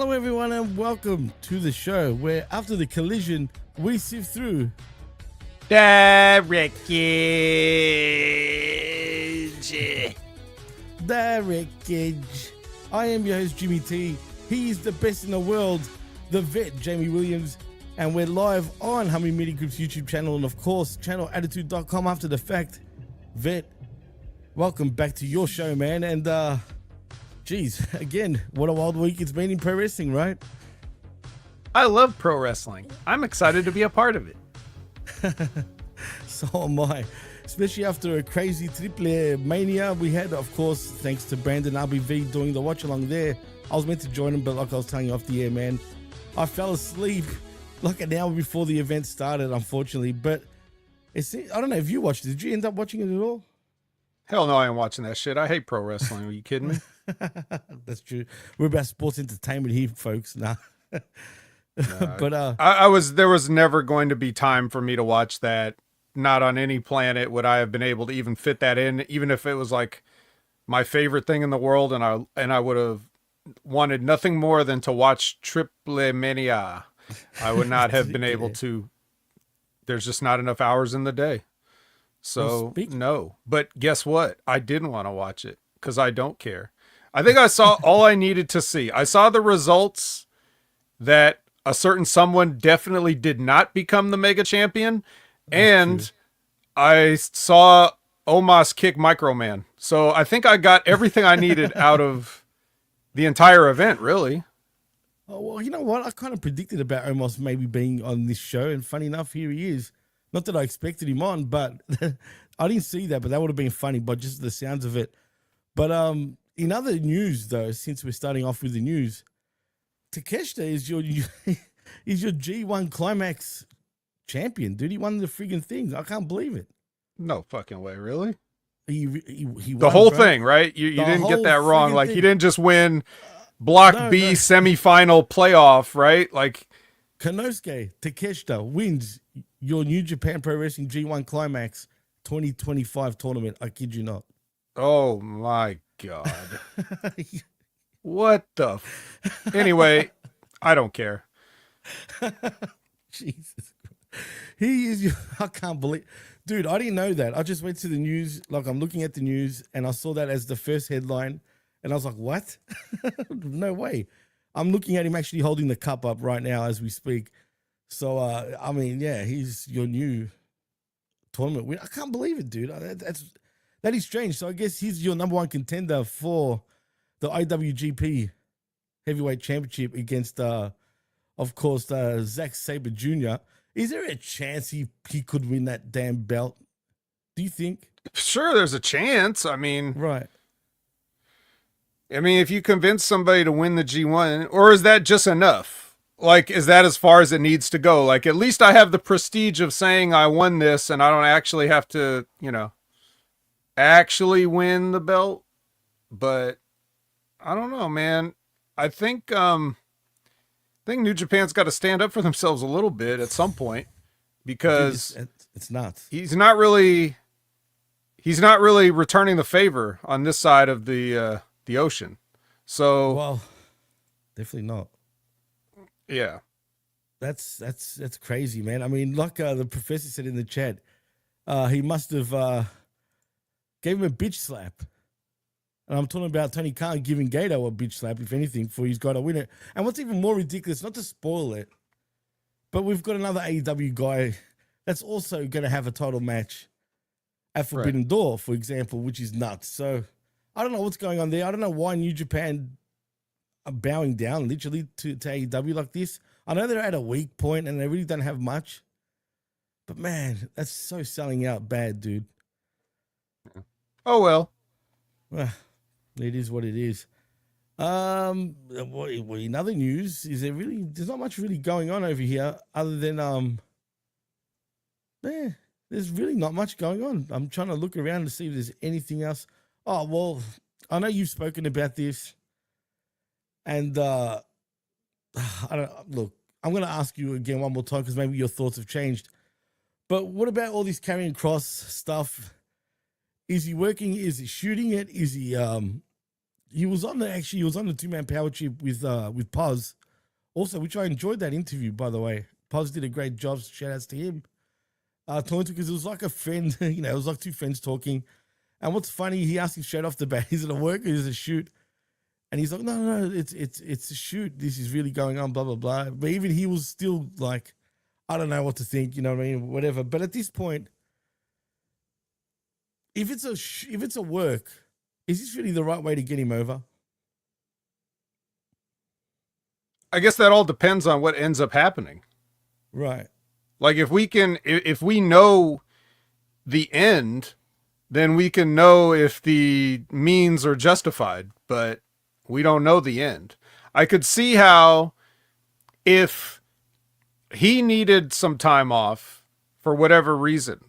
Hello everyone and welcome to the show where after the collision we sift through The Wreckage. the Wreckage. I am your host Jimmy T. He is the best in the world, the vet Jamie Williams, and we're live on Humming Media Group's YouTube channel and of course channelattitude.com after the fact. Vet, welcome back to your show, man, and geez, again, what a wild week it's been in pro wrestling, right? I love pro wrestling. I'm excited to be a part of it. So am I. Especially after a crazy triple mania we had, of course, thanks to Brandon RBV doing the watch along there. I was meant to join him, but like I was telling you off the air, man, I fell asleep like an hour before the event started, unfortunately. But it's, I don't know if you watched it. Did you end up watching it at all? Hell no, I ain't watching that shit. I hate pro wrestling. Are you kidding me? That's true. We're about sports entertainment here, folks. Nah. But there was never going to be time for me to watch that. Not on any planet would I have been able to even fit that in, even if it was like my favorite thing in the world, and I would have wanted nothing more than to watch Triple Mania. I would not have been able to. There's just not enough hours in the day. So no. But guess what? I didn't want to watch it because I don't care. I think I saw all I needed to see. I saw the results that a certain someone definitely did not become the mega champion. And I saw Omos kick Microman. So I think I got everything I needed out of the entire event, really. Oh, well, you know what? I kind of predicted about Omos maybe being on this show. And funny enough, here he is. Not that I expected him on, but I didn't see that. But that would have been funny, but just the sounds of it. But in other news, though, since we're starting off with the news, Takeshita is your G1 Climax champion, dude. He won the friggin' thing. I can't believe it. No fucking way, really? He the won, whole bro. thing, right? You didn't get that wrong. Like, thing. he didn't just win Block B semifinal playoff, right? Like, Konosuke Takeshita wins your New Japan Pro Wrestling G1 Climax 2025 tournament. I kid you not. Oh my God. What the anyway, I don't care. Jesus. He is I can't believe, dude, I didn't know that. I just went to the news, like I'm looking at the news and I saw that as the first headline and I was like, what? No way. I'm looking at him actually holding the cup up right now as we speak. So, I mean, yeah, he's your new tournament winner. I can't believe it, dude. That is strange. So I guess he's your number one contender for the IWGP Heavyweight Championship against, of course, Zack Sabre Jr. Is there a chance he could win that damn belt? Do you think? Sure, there's a chance. I mean, right. If you convince somebody to win the G1, or is that just enough? Like, is that as far as it needs to go? Like, at least I have the prestige of saying I won this and I don't actually have to, actually win the belt. But I don't know, man. I think New Japan's got to stand up for themselves a little bit at some point, because it's not. He's not really returning the favor on this side of the ocean. So, well, definitely not. Yeah, that's crazy, man. I mean, like the professor said in the chat, he must have gave him a bitch slap. And I'm talking about Tony Khan giving Gato a bitch slap, if anything, for he's got to win it. And what's even more ridiculous, not to spoil it, but we've got another AEW guy that's also going to have a title match at Forbidden Door, for example, which is nuts. So I don't know what's going on there. I don't know why New Japan are bowing down literally to AEW like this. I know they're at a weak point and they really don't have much. But man, that's so selling out bad, dude. Oh, well. It is what it is. In other news, there's not much really going on over here other than, there's really not much going on. I'm trying to look around to see if there's anything else. Oh, well, I know you've spoken about this and, I'm going to ask you again one more time because maybe your thoughts have changed. But what about all this carrying cross stuff? Is he working? Is he shooting it? Is he he was on the 2-man power trip with Paz, also, which I enjoyed that interview, by the way. Paz did a great job. Shout outs to him. Talking because it was like a friend, it was like two friends talking. And what's funny, he asked him straight off the bat, is it a work or is it a shoot? And he's like, no, it's a shoot. This is really going on, blah, blah, blah. But even he was still like, I don't know what to think, you know what I mean? Whatever. But at this point, if it's a work, is this really the right way to get him over? I guess that all depends on what ends up happening. Right. Like if we know the end, then we can know if the means are justified, but we don't know the end. I could see how if he needed some time off for whatever reason,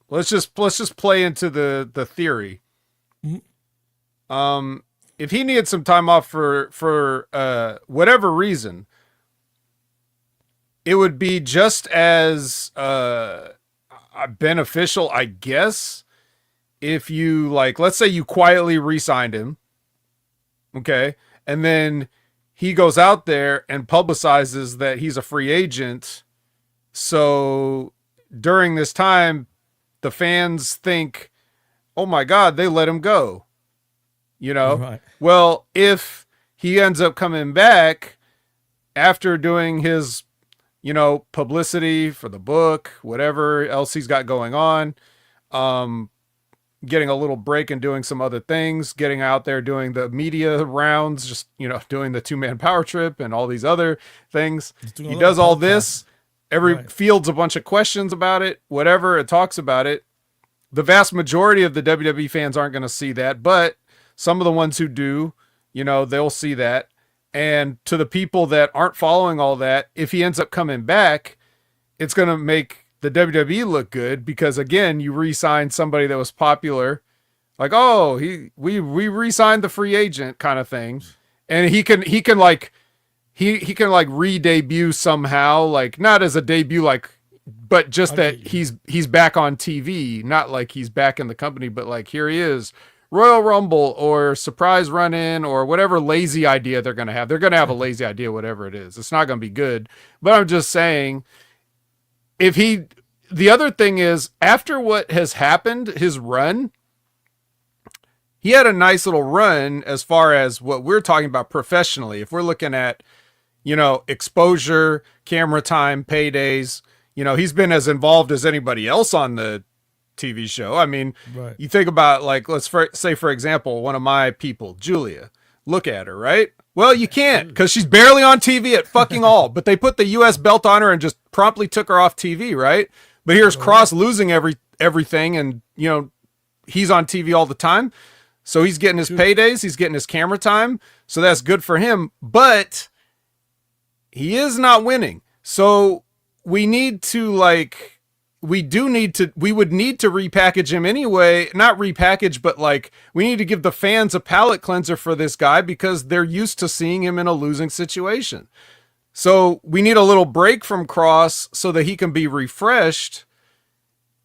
let's just play into the theory. Mm-hmm. If he needed some time off for whatever reason, it would be just as beneficial, I guess, if you, like, let's say you quietly re-signed him, okay, and then he goes out there and publicizes that he's a free agent. So during this time, the fans think, oh my God, they let him go. Right. Well, if he ends up coming back after doing his, publicity for the book, whatever else he's got going on, getting a little break and doing some other things, getting out there doing the media rounds, just, doing the 2-man power trip and all these other things. He does all this. Fields a bunch of questions about it, whatever, it talks about it. The vast majority of the WWE fans aren't going to see that, but some of the ones who do, they'll see that. And to the people that aren't following all that, if he ends up coming back, it's going to make the WWE look good because, again, you re-signed somebody that was popular. Like, oh, we re-signed the free agent kind of thing. And he can re-debut somehow, like not as a debut, like, but just that he's back on TV, not like he's back in the company, but like here he is, Royal Rumble or surprise run-in or whatever lazy idea they're going to have. They're going to have a lazy idea, whatever it is. It's not going to be good. But I'm just saying, the other thing is, after what has happened, his run, he had a nice little run as far as what we're talking about professionally. If we're looking at, exposure, camera time, paydays, he's been as involved as anybody else on the TV show. I mean, right. You think about, like, let's say, for example, one of my people, Julia, look at her, right? Well, you can't because she's barely on TV at fucking all, but they put the US belt on her and just promptly took her off TV, right? But here's Cross losing everything and, he's on TV all the time. So he's getting his paydays, he's getting his camera time. So that's good for him, but he is not winning. So we would need to repackage him anyway. Not repackage, but like we need to give the fans a palate cleanser for this guy because they're used to seeing him in a losing situation. So we need a little break from Cross so that he can be refreshed.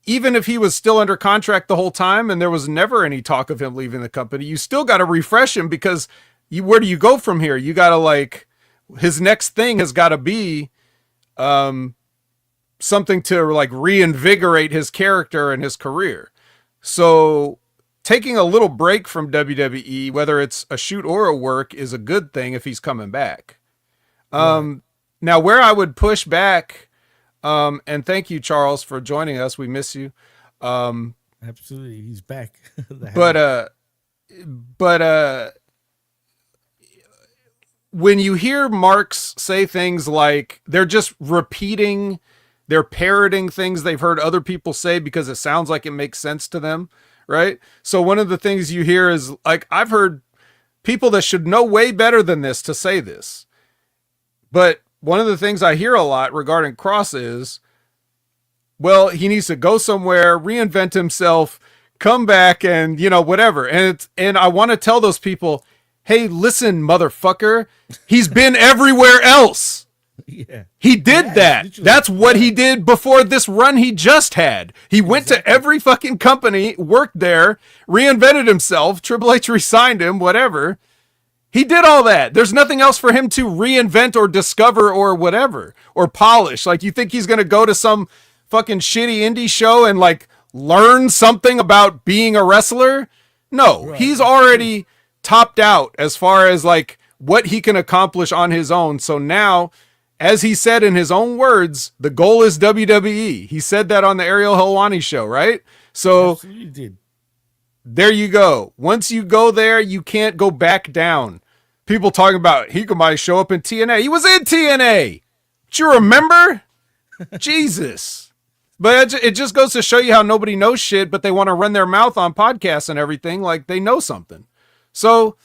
Even if he was still under contract the whole time and there was never any talk of him leaving the company, you still got to refresh him because where do you go from here? You got to his next thing has got to be, something to reinvigorate his character and his career. So taking a little break from WWE, whether it's a shoot or a work, is a good thing if he's coming back. Right. Now where I would push back, and thank you, Charles, for joining us. We miss you. Absolutely. He's back. but when you hear Marks say things like they're just repeating, they're parroting things they've heard other people say because it sounds like it makes sense to them, right? So one of the things you hear is, like, I've heard people that should know way better than this to say this. But one of the things I hear a lot regarding Cross is, well, he needs to go somewhere, reinvent himself, come back and, whatever. And I want to tell those people, hey, listen, motherfucker, he's been everywhere else. Yeah. He did that. Literally. That's what he did before this run he just had. He went to every fucking company, worked there, reinvented himself. Triple H re-signed him, whatever. He did all that. There's nothing else for him to reinvent or discover or whatever, or polish. Like, you think he's going to go to some fucking shitty indie show and like learn something about being a wrestler? No, right. He's already topped out as far as like what he can accomplish on his own. So now, as he said in his own words, the goal is WWE. He said that on the Ariel Helwani show, right? So absolutely did. There you go. Once you go there, you can't go back down. People talking about he might show up in TNA. He was in TNA. Do you remember? Jesus. But it just goes to show you how nobody knows shit, but they want to run their mouth on podcasts and everything like they know something. So,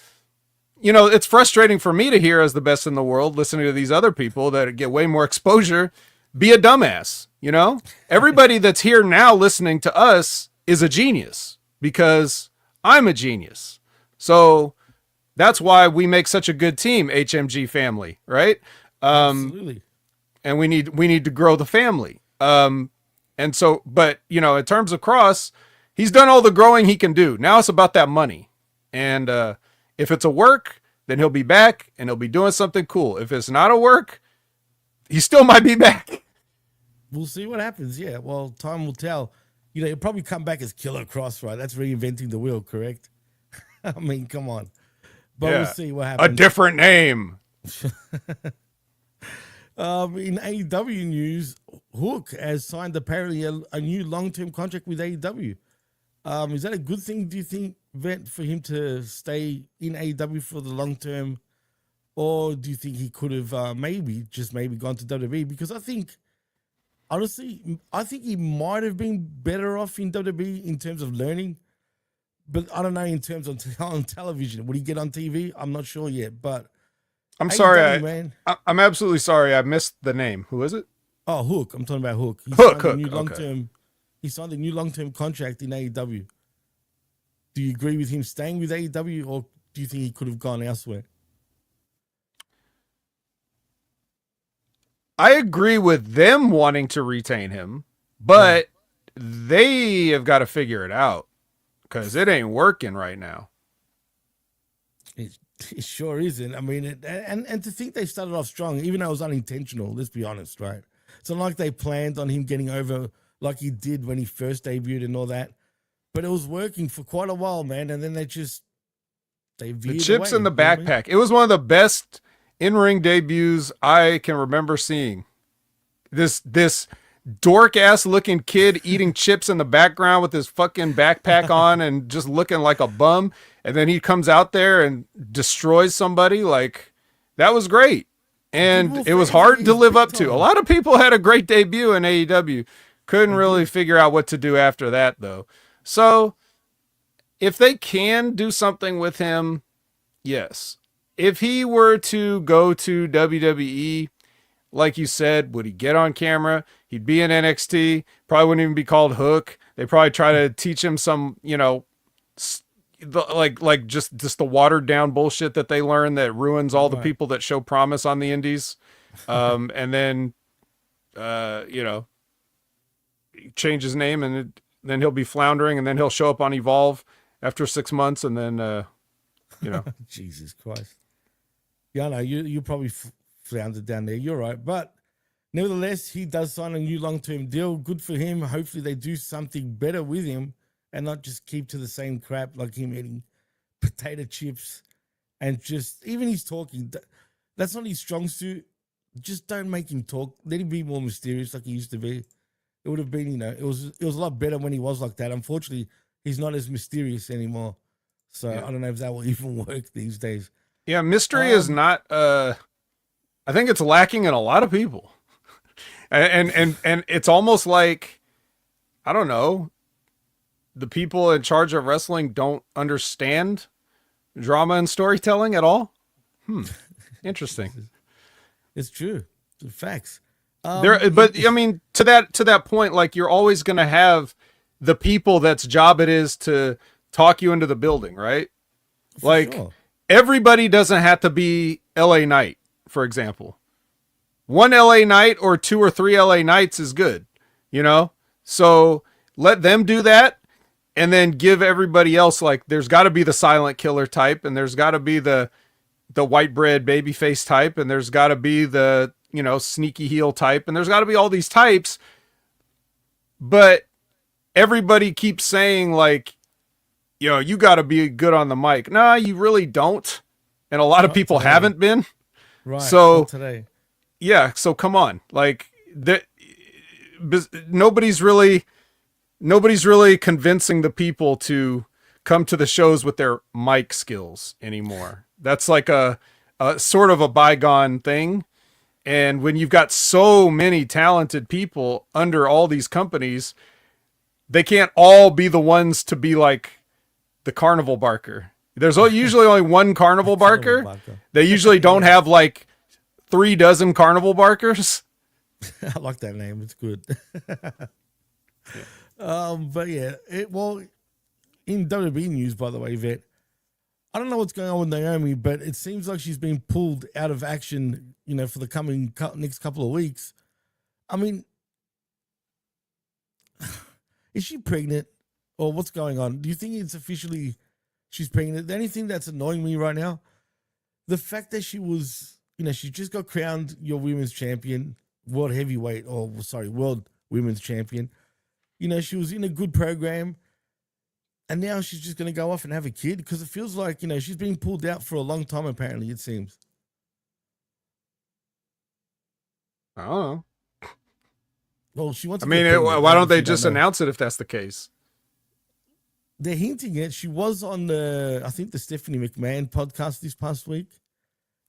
you know, it's frustrating for me to hear as the best in the world, listening to these other people that get way more exposure, be a dumbass, you know? Everybody that's here now listening to us is a genius. Because I'm a genius. So that's why we make such a good team, HMG family, right? Absolutely. And we need to grow the family. And so, but you know, in terms of Cross, he's done all the growing he can do. Now it's about that money. And if it's a work, then he'll be back and he'll be doing something cool. If it's not a work, he still might be back. We'll see what happens. Yeah. Well, time will tell. You know, he'll probably come back as Killer Cross, right? That's reinventing the wheel, correct? I mean, come on. But we'll see what happens. A different name. In AEW news, Hook has signed apparently a new long-term contract with AEW. Is that a good thing, do you think, Vent, for him to stay in AEW for the long term? Or do you think he could have maybe gone to WWE? Because I think, honestly, I think he might have been better off in WWE in terms of learning. But I don't know in terms of on television. Would he get on TV? I'm not sure yet. But I'm sorry, man. I'm absolutely sorry. I missed the name. Who is it? Oh, Hook. I'm talking about Hook. He signed a new long-term contract in AEW. Do you agree with him staying with AEW, or do you think he could have gone elsewhere? I agree with them wanting to retain him, but they have got to figure it out because it ain't working right now. It sure isn't. I mean, and to think they started off strong, even though it was unintentional, let's be honest, right? It's not like they planned on him getting over like he did when he first debuted and all that. But it was working for quite a while, man, and then they veered the chips away, in the backpack. It was one of the best in-ring debuts I can remember seeing. This dork-ass looking kid eating chips in the background with his fucking backpack on and just looking like a bum, and then he comes out there and destroys somebody. Like, that was great. And it was hard to live up to. A lot of people had a great debut in AEW. Couldn't really figure out what to do after that, though. So, if they can do something with him, yes. If he were to go to WWE, like you said, would he get on camera? He'd be in NXT. Probably wouldn't even be called Hook. They probably try to teach him some, you know, like just the watered down bullshit that they learn that ruins all the people that show promise on the indies. And then, you know, change his name and then he'll be floundering and then he'll show up on Evolve after 6 months. And then, you know, Jesus Christ. Yeah, no, you probably floundered down there. You're right. But nevertheless, he does sign a new long-term deal. Good for him. Hopefully they do something better with him and not just keep to the same crap like him eating potato chips and just, even he's talking, that's not his strong suit. Just don't make him talk. Let him be more mysterious like he used to be. It would have been, you know, it was a lot better when he was like that. Unfortunately, he's not as mysterious anymore. So I don't know if that will even work these days. Yeah, mystery is not, I think it's lacking in a lot of people. and it's almost like, I don't know, the people in charge of wrestling don't understand drama and storytelling at all. Interesting. It's true. It's facts. But I mean, to that point, like, you're always going to have the people that's job it is to talk you into the building, right? Like, everybody doesn't have to be LA Knight, for example. One LA Knight or 2 or 3 LA Knights is good, you know? So let them do that and then give everybody else, like, there's got to be the silent killer type and there's got to be the the white bread babyface type, and there's got to be the, you know, sneaky heel type, and there's got to be all these types. But everybody keeps saying, like, yo, you got to be good on the mic. Nah, you really don't. And a lot of people haven't been. Right. So today. Yeah. So come on. Like, nobody's really convincing the people to come to the shows with their mic skills anymore. That's like a sort of a bygone thing. And when you've got so many talented people under all these companies, they can't all be the ones to be like the carnival barker. There's usually only one carnival barker. They usually don't have like 36 carnival barkers. I like that name. It's good. But yeah, in WWE news, by the way, Vet, I don't know what's going on with Naomi, but it seems like she's been pulled out of action, you know, for the coming next couple of weeks. I mean, is she pregnant or what's going on? Do you think it's officially she's pregnant? The only thing that's annoying me right now, the fact that she was, you know, she just got crowned your women's champion, world women's champion. You know, she was in a good program. And now she's just going to go off and have a kid because it feels like, you know, she's been pulled out for a long time, apparently, it seems. I don't know. Well, she wants to why don't they just announce it if that's the case? They're hinting it. She was on I think the Stephanie McMahon podcast this past week.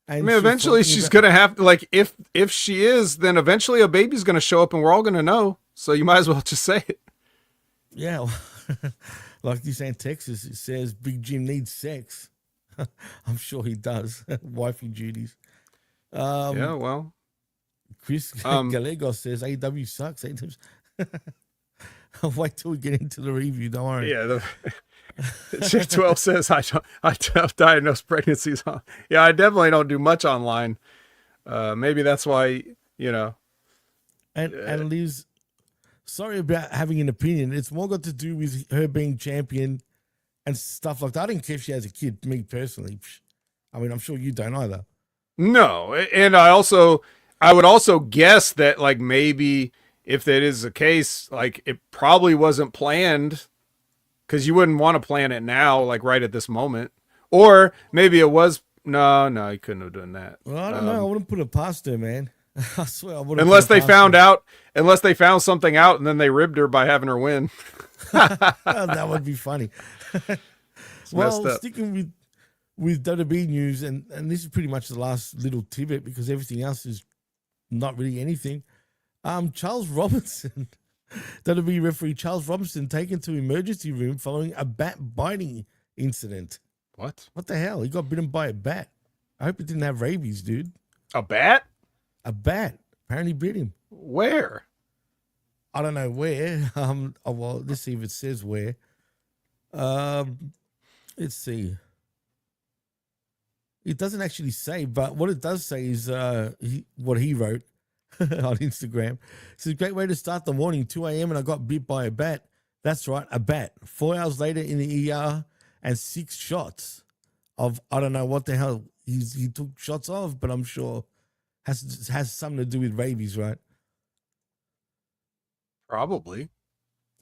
And I mean, eventually she's going to have, like, if she is, then eventually a baby's going to show up and we're all going to know. So you might as well just say it. Yeah. Like you say in Texas, it says Big Jim needs sex. I'm sure he does. Wifey duties. Yeah, well. Chris Gallegos says AEW sucks. I'll wait till we get into the review. Don't worry. Yeah. Chick 12 says I don't diagnose pregnancies. Yeah, I definitely don't do much online. Maybe that's why, you know. And Liz, sorry about having an opinion. It's more got to do with her being champion and stuff like that. I don't care if she has a kid, me personally. I mean, I'm sure you don't either. No. And I would also guess that, like, maybe if that is the case, like, it probably wasn't planned because you wouldn't want to plan it now, like right at this moment. Or maybe it was. No, you couldn't have done that. Well, I don't know. I wouldn't put it past her, man. I swear I wouldn't. Unless they found something out and then they ribbed her by having her win. That would be funny. Well, sticking with WWE news, and this is pretty much the last little tidbit because everything else is not really anything. Charles Robinson, WWE referee Charles Robinson, taken to emergency room following a bat biting incident. What? What the hell? He got bitten by a bat. I hope it didn't have rabies, dude. A bat? A bat apparently bit him. Where? I don't know where. Well, let's see if it says where. Let's see. It doesn't actually say, but what it does say is what he wrote on Instagram. It's a great way to start the morning, 2 a.m. and I got bit by a bat. That's right, a bat. 4 hours later in the ER and 6 shots of, I don't know what the hell he took shots of, but I'm sure has something to do with rabies, right? Probably.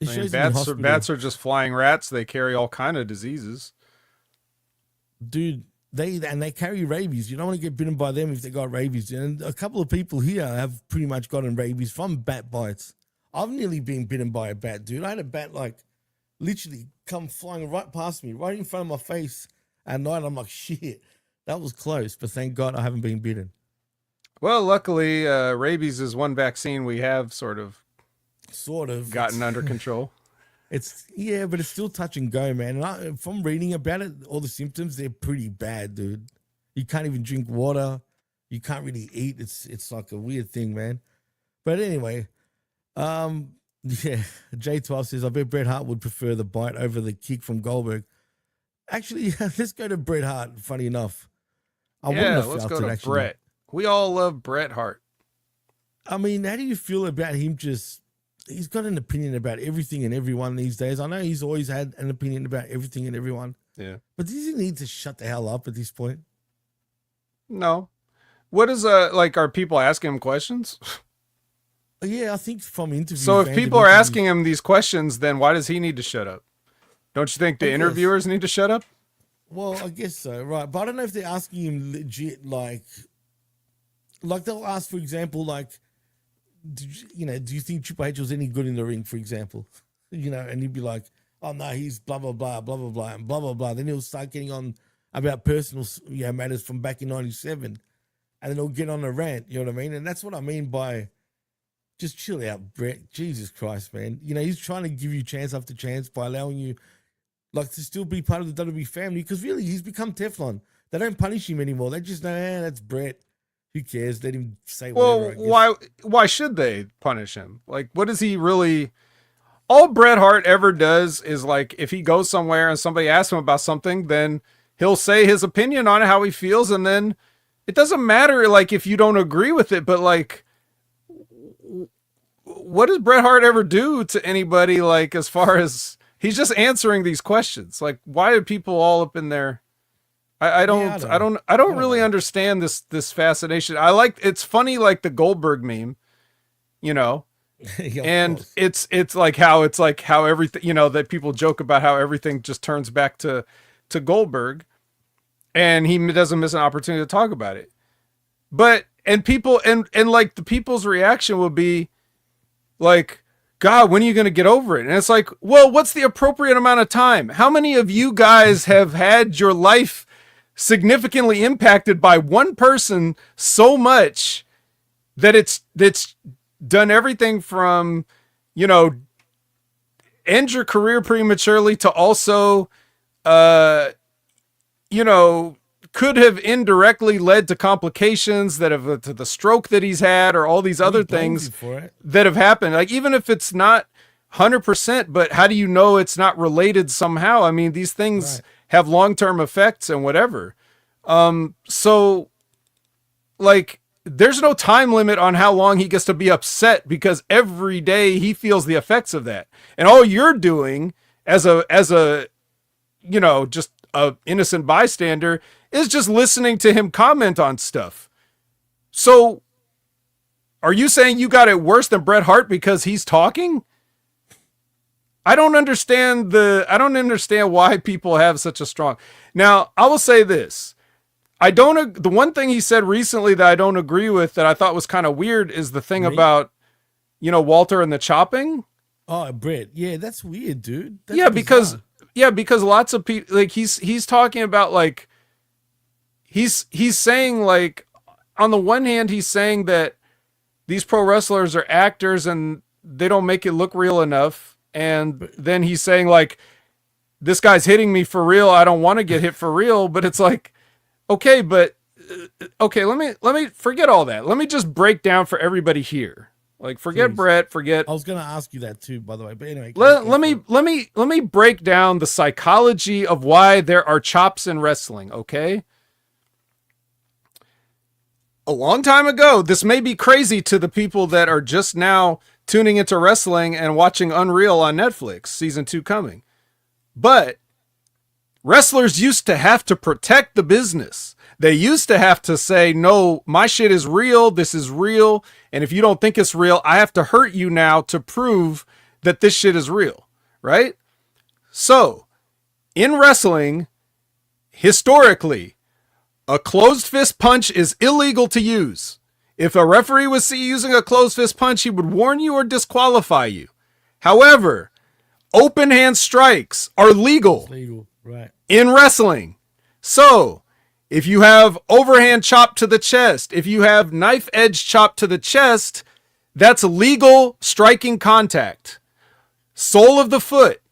Bats are just flying rats. They carry all kind of diseases. Dude, they carry rabies. You don't want to get bitten by them if they got rabies. And a couple of people here have pretty much gotten rabies from bat bites. I've nearly been bitten by a bat, dude. I had a bat like literally come flying right past me, right in front of my face at night. I'm like, shit, that was close. But thank God I haven't been bitten. Well, luckily, rabies is one vaccine we have sort of gotten under control. But it's still touch and go, man. And from reading about it, all the symptoms, they're pretty bad, dude. You can't even drink water. You can't really eat. It's like a weird thing, man. But anyway, J12 says, I bet Bret Hart would prefer the bite over the kick from Goldberg. Actually, let's go to Bret Hart, funny enough. Let's go to Bret. We all love Bret Hart. I mean, how do you feel about him he's got an opinion about everything and everyone these days. I know he's always had an opinion about everything and everyone. Yeah. But does he need to shut the hell up at this point? No. What is like? Are people asking him questions? Yeah, I think from interviews. So if people are asking him these questions, then why does he need to shut up? Don't you think the interviewers need to shut up? Well, I guess so, right? But I don't know if they're asking him legit, like they'll ask, for example, like, do you think Triple H was any good in the ring, for example? And he'd be like, oh no, he's blah blah blah blah blah blah and blah blah blah. Then he'll start getting on about personal matters from back in '97, and then he'll get on a rant. You know what I mean? And that's what I mean by just chill out, Brett. Jesus Christ, man. He's trying to give you chance after chance by allowing you to still be part of the WWE family, because really he's become Teflon. They don't punish him anymore. They just know, that's Brett. Who cares? Let him say whatever. Well, why should they punish him? Like, what is he really? All Bret Hart ever does is, like, if he goes somewhere and somebody asks him about something, then he'll say his opinion on it, how he feels, and then it doesn't matter, like, if you don't agree with it, but, like, what does Bret Hart ever do to anybody, like, as far as he's just answering these questions? Like, why are people all up in there? I don't really understand this fascination. It's funny, like the Goldberg meme, yeah, and it's like how everything, that people joke about how everything just turns back to Goldberg, and he doesn't miss an opportunity to talk about it. But people like the people's reaction will be like, God, when are you going to get over it? And it's like, well, what's the appropriate amount of time? How many of you guys have had your life significantly impacted by one person so much that it's done everything from, end your career prematurely to also, could have indirectly led to complications that have to the stroke that he's had, or all these other things that have happened. Like, even if it's not 100%, but how do you know it's not related somehow? I mean, these things have long-term effects and whatever. So, like, there's no time limit on how long he gets to be upset, because every day he feels the effects of that. And all you're doing as a just a innocent bystander is just listening to him comment on stuff. So are you saying you got it worse than Bret Hart because he's talking? I don't understand why people have such a strong. Now, I will say this. The one thing he said recently that I don't agree with, that I thought was kind of weird, is the thing about, Walter and the chopping. Oh, Bret. Yeah, that's weird, dude. That's bizarre. Because lots of people, like, he's talking about, like, he's saying, like, on the one hand, he's saying that these pro wrestlers are actors and they don't make it look real enough. And then he's saying, like, this guy's hitting me for real. I don't want to get hit for real. But it's like, okay, let me forget all that. Let me just break down for everybody here. Like, forget Bret, forget. I was going to ask you that too, by the way. But anyway, let me break down the psychology of why there are chops in wrestling. Okay. A long time ago, this may be crazy to the people that are just now tuning into wrestling and watching Unreal on Netflix, season 2 coming. But wrestlers used to have to protect the business. They used to have to say, no, my shit is real. This is real. And if you don't think it's real, I have to hurt you now to prove that this shit is real. Right? So, in wrestling, historically, a closed fist punch is illegal to use. If a referee was seen using a closed fist punch, he would warn you or disqualify you. However, open hand strikes are legal. It's legal, right? In wrestling. So, if you have overhand chop to the chest, if you have knife edge chop to the chest, that's legal striking contact. Sole of the foot,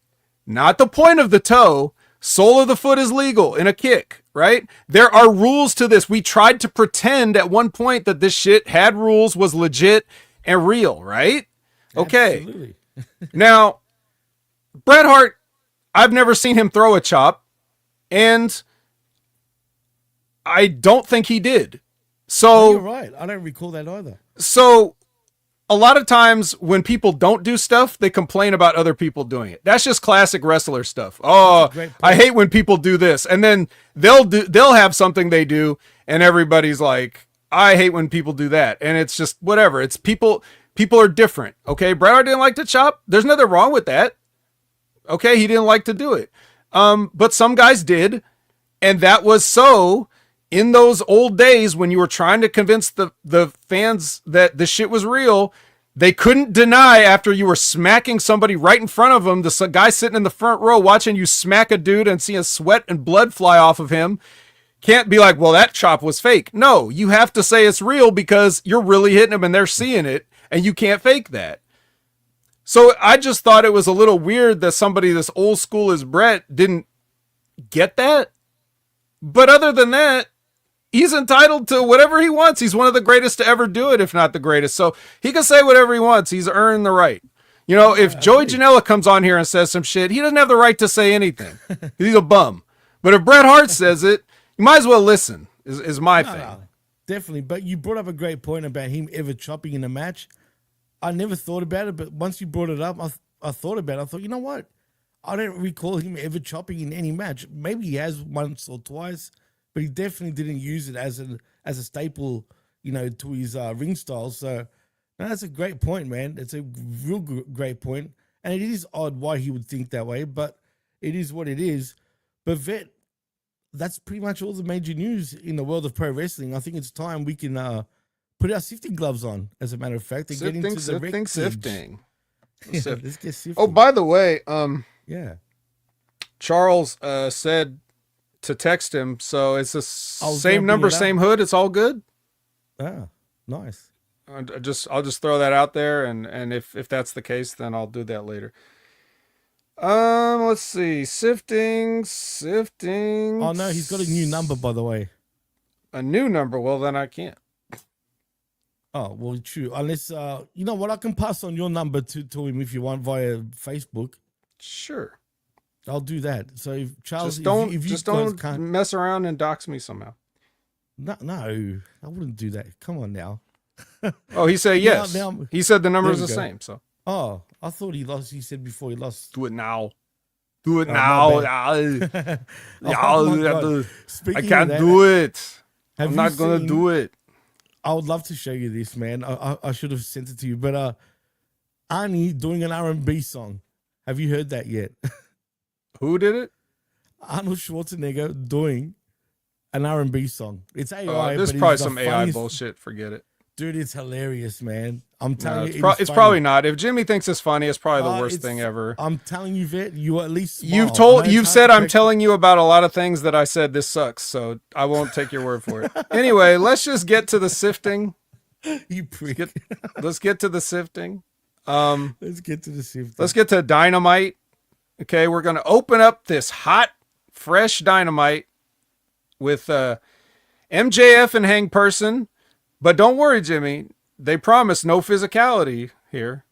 not the point of the toe. Sole of the foot is legal in a kick, right? There are rules to this. We tried to pretend at one point that this shit had rules, was legit and real, right? Okay. Absolutely. Now, Bret Hart, I've never seen him throw a chop, and I don't think he did. So you're right. I don't recall that either. So a lot of times when people don't do stuff, they complain about other people doing it. That's just classic wrestler stuff. Oh, I hate when people do this. And then they'll have something they do, and everybody's like, I hate when people do that. And it's just whatever. It's people are different. Okay. Bret Hart didn't like to chop. There's nothing wrong with that. Okay. He didn't like to do it. But some guys did. And that was so in those old days when you were trying to convince the fans that the shit was real, they couldn't deny after you were smacking somebody right in front of them, the guy sitting in the front row watching you smack a dude and seeing sweat and blood fly off of him. Can't be like, well, that chop was fake. No, you have to say it's real because you're really hitting them and they're seeing it, and you can't fake that. So I just thought it was a little weird that somebody this old school as Bret didn't get that. But other than that, he's entitled to whatever he wants. He's one of the greatest to ever do it, if not the greatest. So he can say whatever he wants. He's earned the right. You know, if Joey Janela comes on here and says some shit, he doesn't have the right to say anything. He's a bum. But if Bret Hart says it, you might as well listen, is my thing. No, definitely. But you brought up a great point about him ever chopping in a match. I never thought about it, but once you brought it up, I thought about it. I thought, you know what? I don't recall him ever chopping in any match. Maybe he has once or twice, but he definitely didn't use it as a staple, you know, to his ring style. So no, that's a great point, man. It's a real great point. And it is odd why he would think that way, but it is what it is. But Vet, that's pretty much all the major news in the world of pro wrestling. I think it's time we can put our sifting gloves on, as a matter of fact, and get into the Wreckage. Sifting. Yeah, let's get sifting. Oh, by the way, yeah, Charles said to text him, so it's the same number, same hood. It's all good. Ah, nice. I'll just throw that out there, and if that's the case, then I'll do that later. Let's see. Sifting. Oh no, he's got a new number, by the way. A new number? Well, then I can't. Oh, well, true. Unless, you know what? I can pass on your number to him if you want via Facebook. Sure. I'll do that. So if Charles, just don't mess around and dox me somehow. No, I wouldn't do that. Come on now. Oh, he said yes. He said the number is the same. So. Oh, I thought he lost. He said before he lost. Do it now. Do it now. I can't do it. I'm not going to do it. I would love to show you this, man. I should have sent it to you. But Arnie doing an R&B song. Have you heard that yet? Who did it? Arnold Schwarzenegger doing an R&B song. It's AI. This is probably some AI bullshit. Forget it. Dude, it's hilarious, man. I'm telling you. It's probably not. If Jimmy thinks it's funny, it's probably the worst thing ever. I'm telling you, Vet, you at least smile. You've said I'm telling you about a lot of things that I said this sucks, so I won't take your word for it. Anyway, let's just get to the sifting. You prick. Let's get to the sifting. Let's get to the sifting. Let's get to Dynamite. Okay, we're going to open up this hot, fresh Dynamite with MJF and Hang Person. But don't worry, Jimmy. They promise no physicality here.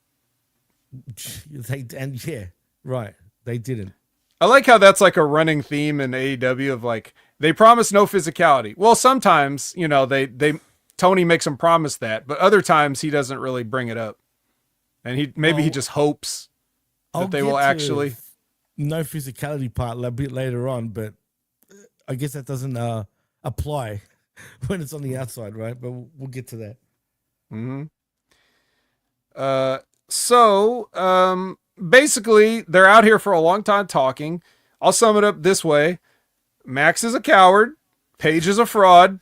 Yeah, right. They didn't. I like how that's like a running theme in AEW of like, they promise no physicality. Well, sometimes, you know, Tony makes them promise that, but other times he doesn't really bring it up. And he just hopes that they will actually. No physicality part a bit later on, but I guess that doesn't apply when it's on the outside, right? But we'll get to that. Mm-hmm. So basically, they're out here for a long time talking. I'll sum it up this way. Max is a coward. Paige is a fraud.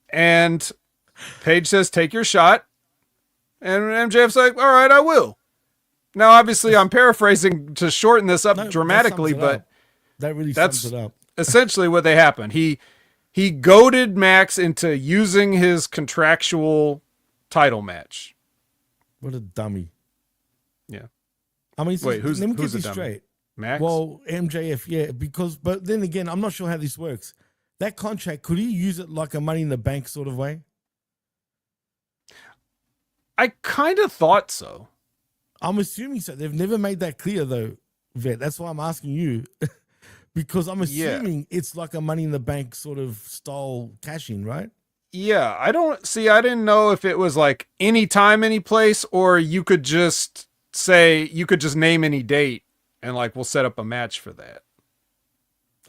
And Paige says, take your shot. And MJF's like, all right, I will. Now, obviously, I'm paraphrasing to shorten this up dramatically, but that really sums it up. Essentially what they happened. He goaded Max into using his contractual title match. What a dummy. Yeah. I mean, wait, who's let me get the this dummy? straight. Max? Well, MJF, yeah, but then again, I'm not sure how this works. That contract, could he use it like a Money in the Bank sort of way? I kind of thought so. I'm assuming so. They've never made that clear, though, Vet. That's why I'm asking you. Because I'm assuming it's like a Money in the Bank sort of style cash-in, right? Yeah, I didn't know if it was like any time, any place, or you could just name any date and like we'll set up a match for that.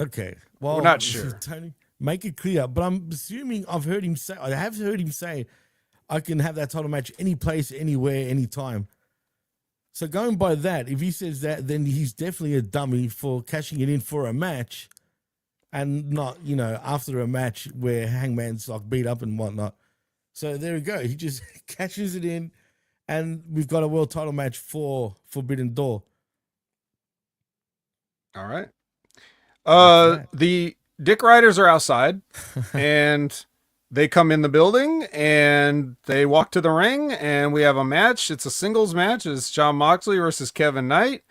Okay. Well, we're not sure. Make it clear. But I'm assuming I have heard him say, I can have that title match any place, anywhere, anytime. So going by that, if he says that, then he's definitely a dummy for cashing it in for a match and not, after a match where Hangman's like beat up and whatnot. So there we go. He just cashes it in and we've got a world title match for Forbidden Door. All right. The Dick Riders are outside and they come in the building and they walk to the ring and we have a match. It's a singles match. It's Jon Moxley versus Kevin Knight.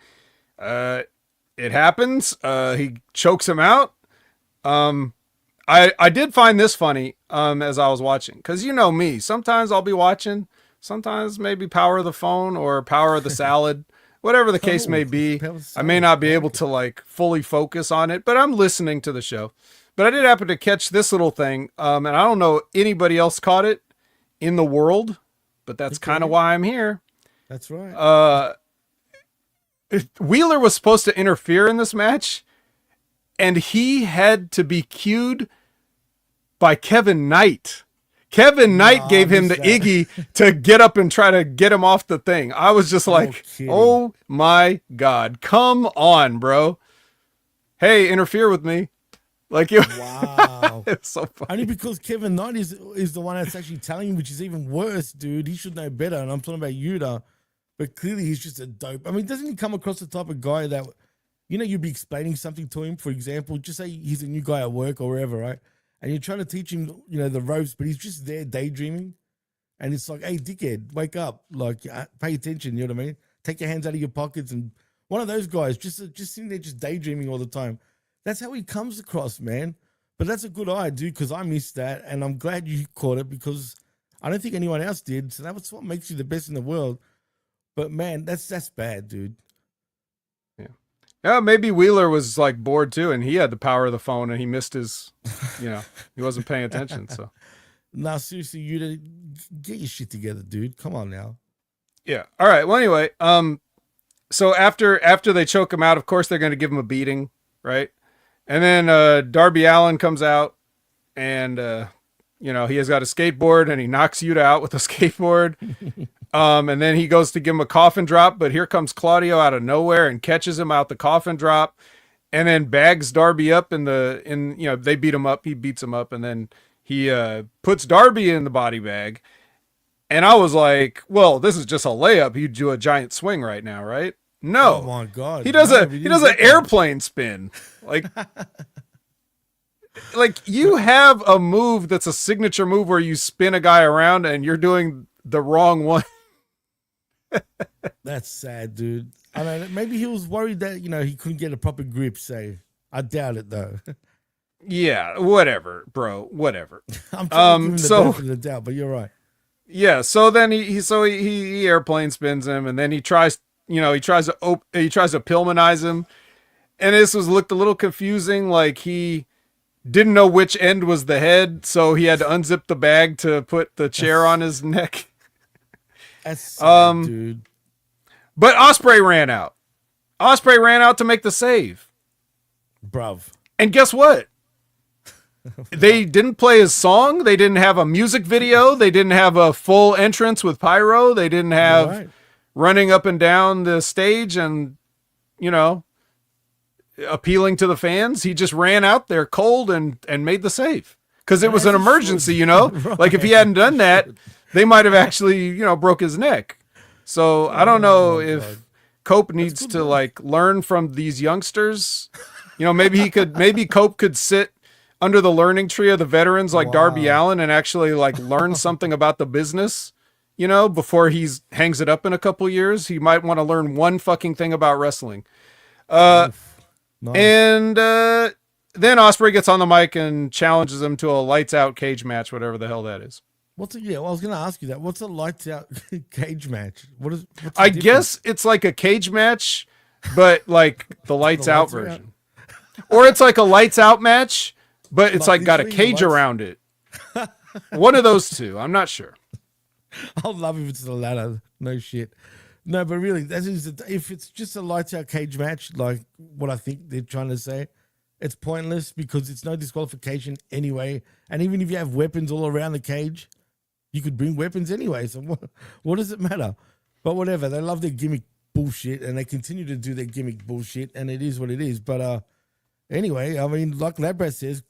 It happens. He chokes him out. I did find this funny, as I was watching, cause you know me, sometimes I'll be watching, sometimes maybe power of the phone or power of the salad, whatever the case may be. I may not be able to like fully focus on it, but I'm listening to the show. But I did happen to catch this little thing, and I don't know anybody else caught it in the world, but that's kind of why I'm here. That's right. Wheeler was supposed to interfere in this match, and he had to be cued by Kevin Knight. Kevin Knight gave him the Iggy to get up and try to get him off the thing. I was just like, oh my God, come on, bro. Hey, interfere with me. Like you. Wow. It's so funny. Only because Kevin Knight is the one that's actually telling him, which is even worse, dude. He should know better. And I'm talking about Yuta. But clearly he's just a dope. I mean, doesn't he come across the type of guy that, you'd be explaining something to him, for example, just say he's a new guy at work or wherever, right? And you're trying to teach him, the ropes, but he's just there daydreaming. And it's like, hey, dickhead, wake up. Like, pay attention, you know what I mean? Take your hands out of your pockets. And one of those guys, just sitting there just daydreaming all the time. That's how he comes across, man. But that's a good eye, dude, because I missed that. And I'm glad you caught it because I don't think anyone else did. So that's what makes you the best in the world. But, man, that's bad, dude. Yeah, maybe Wheeler was like bored too, and he had the power of the phone, and he missed his, he wasn't paying attention. So, nah, seriously, you get your shit together, dude. Come on now. Yeah. All right. Well, anyway, so after they choke him out, of course they're going to give him a beating, right? And then Darby Allin comes out, and he has got a skateboard, and he knocks Yuta out with a skateboard. And then he goes to give him a coffin drop, but here comes Claudio out of nowhere and catches him out the coffin drop and then bags Darby up they beat him up. He beats him up and then he puts Darby in the body bag. And I was like, well, this is just a layup. You do a giant swing right now, right? No. Oh my God. He does an airplane spin. Like, you have a move that's a signature move where you spin a guy around and you're doing the wrong one. That's sad, dude. I know maybe he was worried that he couldn't get a proper grip. Say, I doubt it though. Yeah, whatever, bro. Whatever. I'm trying to give him the benefit of the doubt, but you're right. Yeah. So then he airplane spins him, and then he tries to Pillmanize him, and this looked a little confusing. Like he didn't know which end was the head, so he had to unzip the bag to put the chair on his neck. That's sad, dude. But Ospreay ran out. Ospreay ran out to make the save. Bruv. And guess what? They didn't play his song. They didn't have a music video. They didn't have a full entrance with pyro. They didn't have running up and down the stage and, appealing to the fans. He just ran out there cold and made the save. Because it was an emergency, Right. Like if he hadn't done that, they might have actually, broke his neck. So I don't know if Cope needs to learn from these youngsters. Maybe Cope could sit under the learning tree of the veterans like Darby Allin and actually learn something about the business, before he hangs it up in a couple years. He might want to learn one fucking thing about wrestling. Nice. And then Ospreay gets on the mic and challenges him to a lights out cage match, whatever the hell that is. I was going to ask you that. What's a lights out cage match? I guess it's like a cage match, but the lights out version. Or it's like a lights out match, but it's got a cage around it. One of those two. I'm not sure. I'll love if it's the latter. No shit. No, but really, if it's just a lights out cage match, like what I think they're trying to say, it's pointless because it's no disqualification anyway. And even if you have weapons all around the cage, you could bring weapons anyway. So what does it matter? But whatever. They love their gimmick bullshit and they continue to do their gimmick bullshit, and it is what it is. But anyway, I mean, like Labrat says,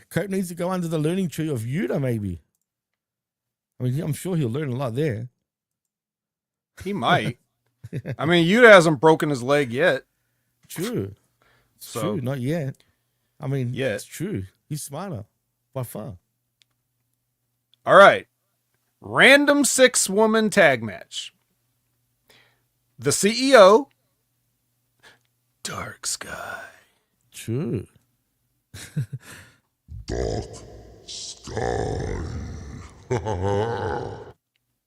Cope needs to go under the learning tree of Yuta, maybe. I mean, I'm sure he'll learn a lot there. He might. I mean, Yuta hasn't broken his leg yet. True. It's true. Not yet. I mean, yeah, it's true. He's smarter by far. All right. Random 6-woman tag match. The CEO, Dark Skye. True. Dark Skye.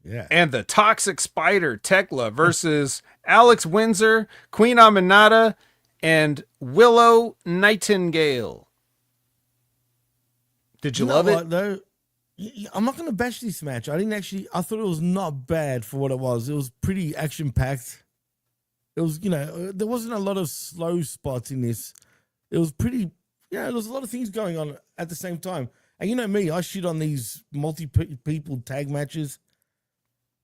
Yeah. And the Toxic Spider, Thekla, versus Alex Windsor, Queen Aminata, and Willow Nightingale. Did you love it? Though? I'm not going to bash this match. I thought it was not bad for what it was. It was pretty action-packed. It was, there wasn't a lot of slow spots in this. It was pretty, there was a lot of things going on at the same time. And you know me, I shit on these multi-people tag matches.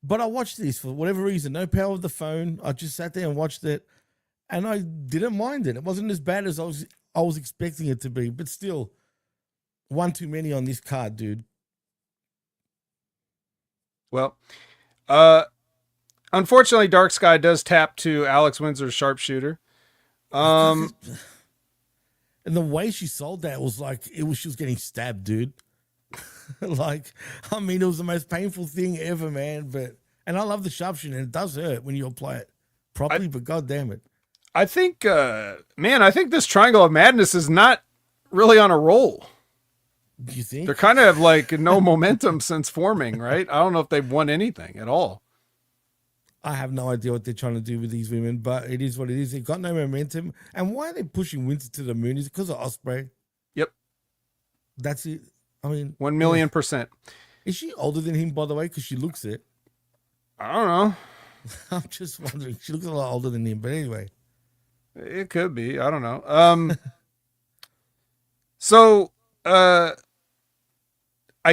But I watched this for whatever reason. No power of the phone. I just sat there and watched it. And I didn't mind it. It wasn't as bad as I was expecting it to be. But still, one too many on this card, dude. Well, unfortunately, Dark Skye does tap to Alex Windsor's sharpshooter. And the way she sold that was like she was getting stabbed, dude. It was the most painful thing ever, man. And I love the sharpshooter, and it does hurt when you apply it properly. But god damn it, I think, I think this Triangle of Madness is not really on a roll. Do you think? They're kind of like no momentum since forming, right? I don't know if they've won anything at all. I have no idea what they're trying to do with these women, but it is what it is. They've got no momentum. And why are they pushing Windsor to the moon? Is it because of Ospreay? Yep. That's it. I mean, 1,000,000%. Is she older than him, by the way? Because she looks it. I don't know. I'm just wondering. She looks a lot older than him, but anyway. It could be. I don't know. So, I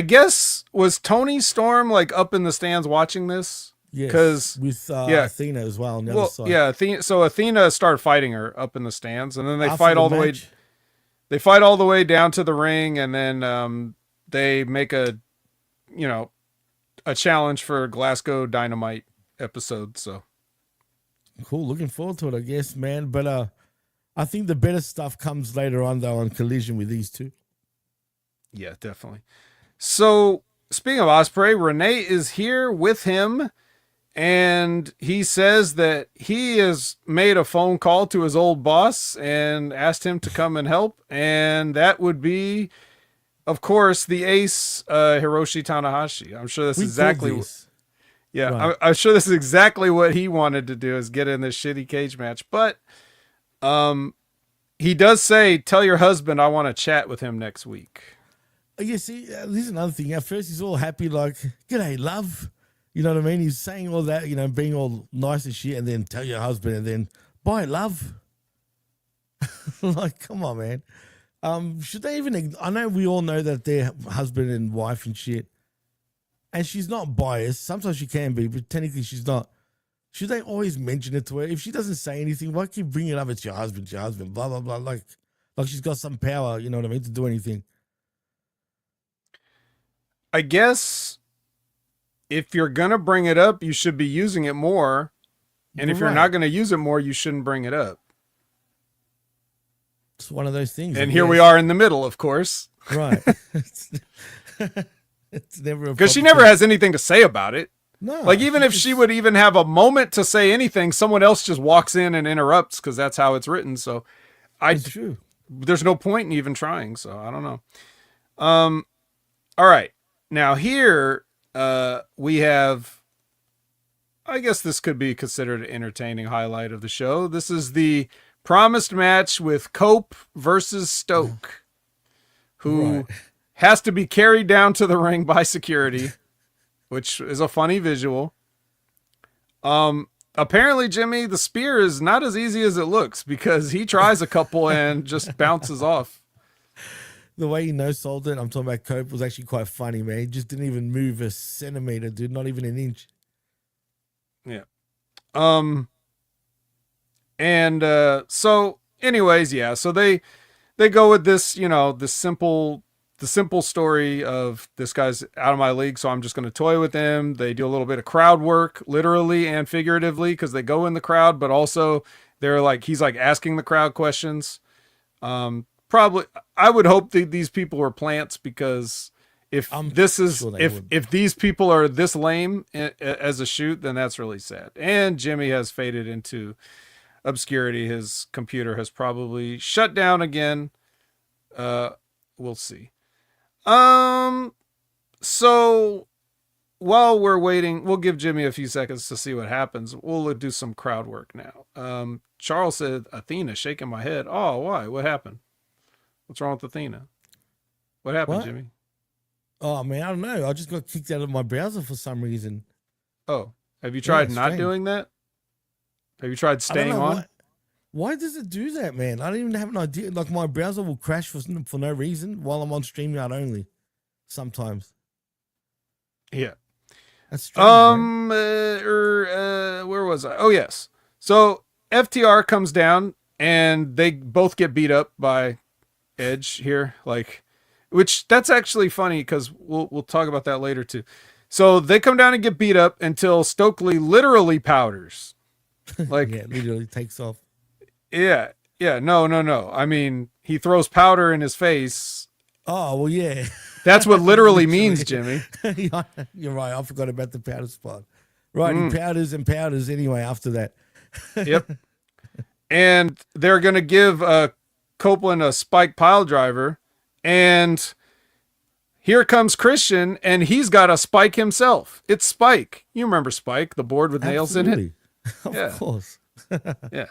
guess, was Tony Storm like up in the stands watching this? Yes, because with Athena as well on the other side. Yeah, so Athena started fighting her up in the stands, and then they fight all the way. match. They fight all the way down to the ring, and then they make a challenge for Glasgow Dynamite episode. So cool, looking forward to it, I guess, man. But I think the better stuff comes later on, though, on Collision with these two. Yeah, definitely. So speaking of Ospreay, Renee is here with him. And he says that he has made a phone call to his old boss and asked him to come and help. And that would be, of course, the ace, Hiroshi Tanahashi. I'm sure that's exactly. Yeah, right. I'm sure this is exactly what he wanted to do, is get in this shitty cage match. But he does say, tell your husband I want to chat with him next week. You see, this is another thing. At first, he's all happy, like, g'day, love. You know what I mean? He's saying all that, being all nice and shit, and then tell your husband, and then, bye, love. Like, come on, man. Should they even, I know we all know that they're husband and wife and shit, and she's not biased. Sometimes she can be, but technically she's not. Should they always mention it to her? If she doesn't say anything, why keep bringing it up? It's your husband, blah, blah, blah. Like she's got some power, you know what I mean, to do anything. I guess if you're going to bring it up, you should be using it more. And if you're not going to use it more, you shouldn't bring it up. It's one of those things. And here we are in the middle, of course. Right. It's never because she never has anything to say about it. No. Like, even if she would even have a moment to say anything, someone else just walks in and interrupts because that's how it's written. So it's true. There's no point in even trying. So I don't know. All right. Now here, we have, I guess this could be considered an entertaining highlight of the show. This is the promised match with Cope versus Stoke, who has to be carried down to the ring by security, which is a funny visual. apparently, Jimmy, the spear is not as easy as it looks because he tries a couple and just bounces off. The way he no-sold it, I'm talking about Cope, was actually quite funny, man. He just didn't even move a centimeter, dude. Not even an inch. Yeah. So anyways, yeah. So they go with this, the simple story of this guy's out of my league, so I'm just going to toy with him. They do a little bit of crowd work, literally and figuratively, because they go in the crowd, but also he's like asking the crowd questions. Probably, I would hope that these people were plants, because if these people are this lame as a shoot, then that's really sad. And Jimmy has faded into obscurity. His computer has probably shut down again. We'll see. So while we're waiting, we'll give Jimmy a few seconds to see what happens. We'll do some crowd work now. Charles said, Athena, shaking my head. Oh, why? What happened? What's wrong with Athena? What happened, Jimmy? Oh, man, I don't know. I just got kicked out of my browser for some reason. Oh, have you tried not doing that? Have you tried staying on? Why does it do that, man? I don't even have an idea. Like, my browser will crash for no reason while I'm on StreamYard only. Sometimes. Yeah. That's strange, where was I? Oh, yes. So FTR comes down and they both get beat up by Edge here. Which that's actually funny because we'll talk about that later too. So they come down and get beat up until Stokely literally powders. Yeah, literally takes off. Yeah. No. I mean, he throws powder in his face. Oh, well, yeah. That's what literally means, Jimmy. You're right. I forgot about the powder spot. Right, he powders and powders anyway after that. Yep. And they're going to give Copeland a spike pile driver. And here comes Christian, and he's got a spike himself. It's Spike. You remember Spike, the board with nails in it? Of course. Yeah.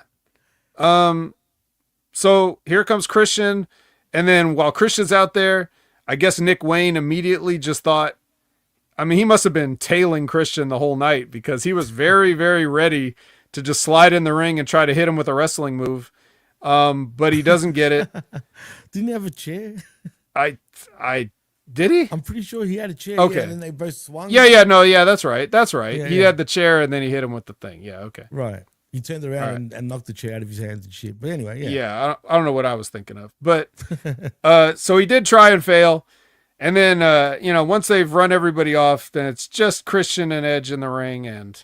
So here comes Christian, and then while Christian's out there, I guess Nick Wayne immediately just thought, I mean, he must have been tailing Christian the whole night because he was very, very ready to just slide in the ring and try to hit him with a wrestling move. But he doesn't get it. Didn't he have a chair? Did he? I'm pretty sure he had a chair. Okay. Yeah, and then they both swung. Yeah, that's right. Yeah, he had the chair and then he hit him with the thing. Yeah, okay. Right. He turned around and knocked the chair out of his hands and shit. But anyway, yeah. Yeah, I don't know what I was thinking of. But so he did try and fail. And then, once they've run everybody off, then it's just Christian and Edge in the ring. And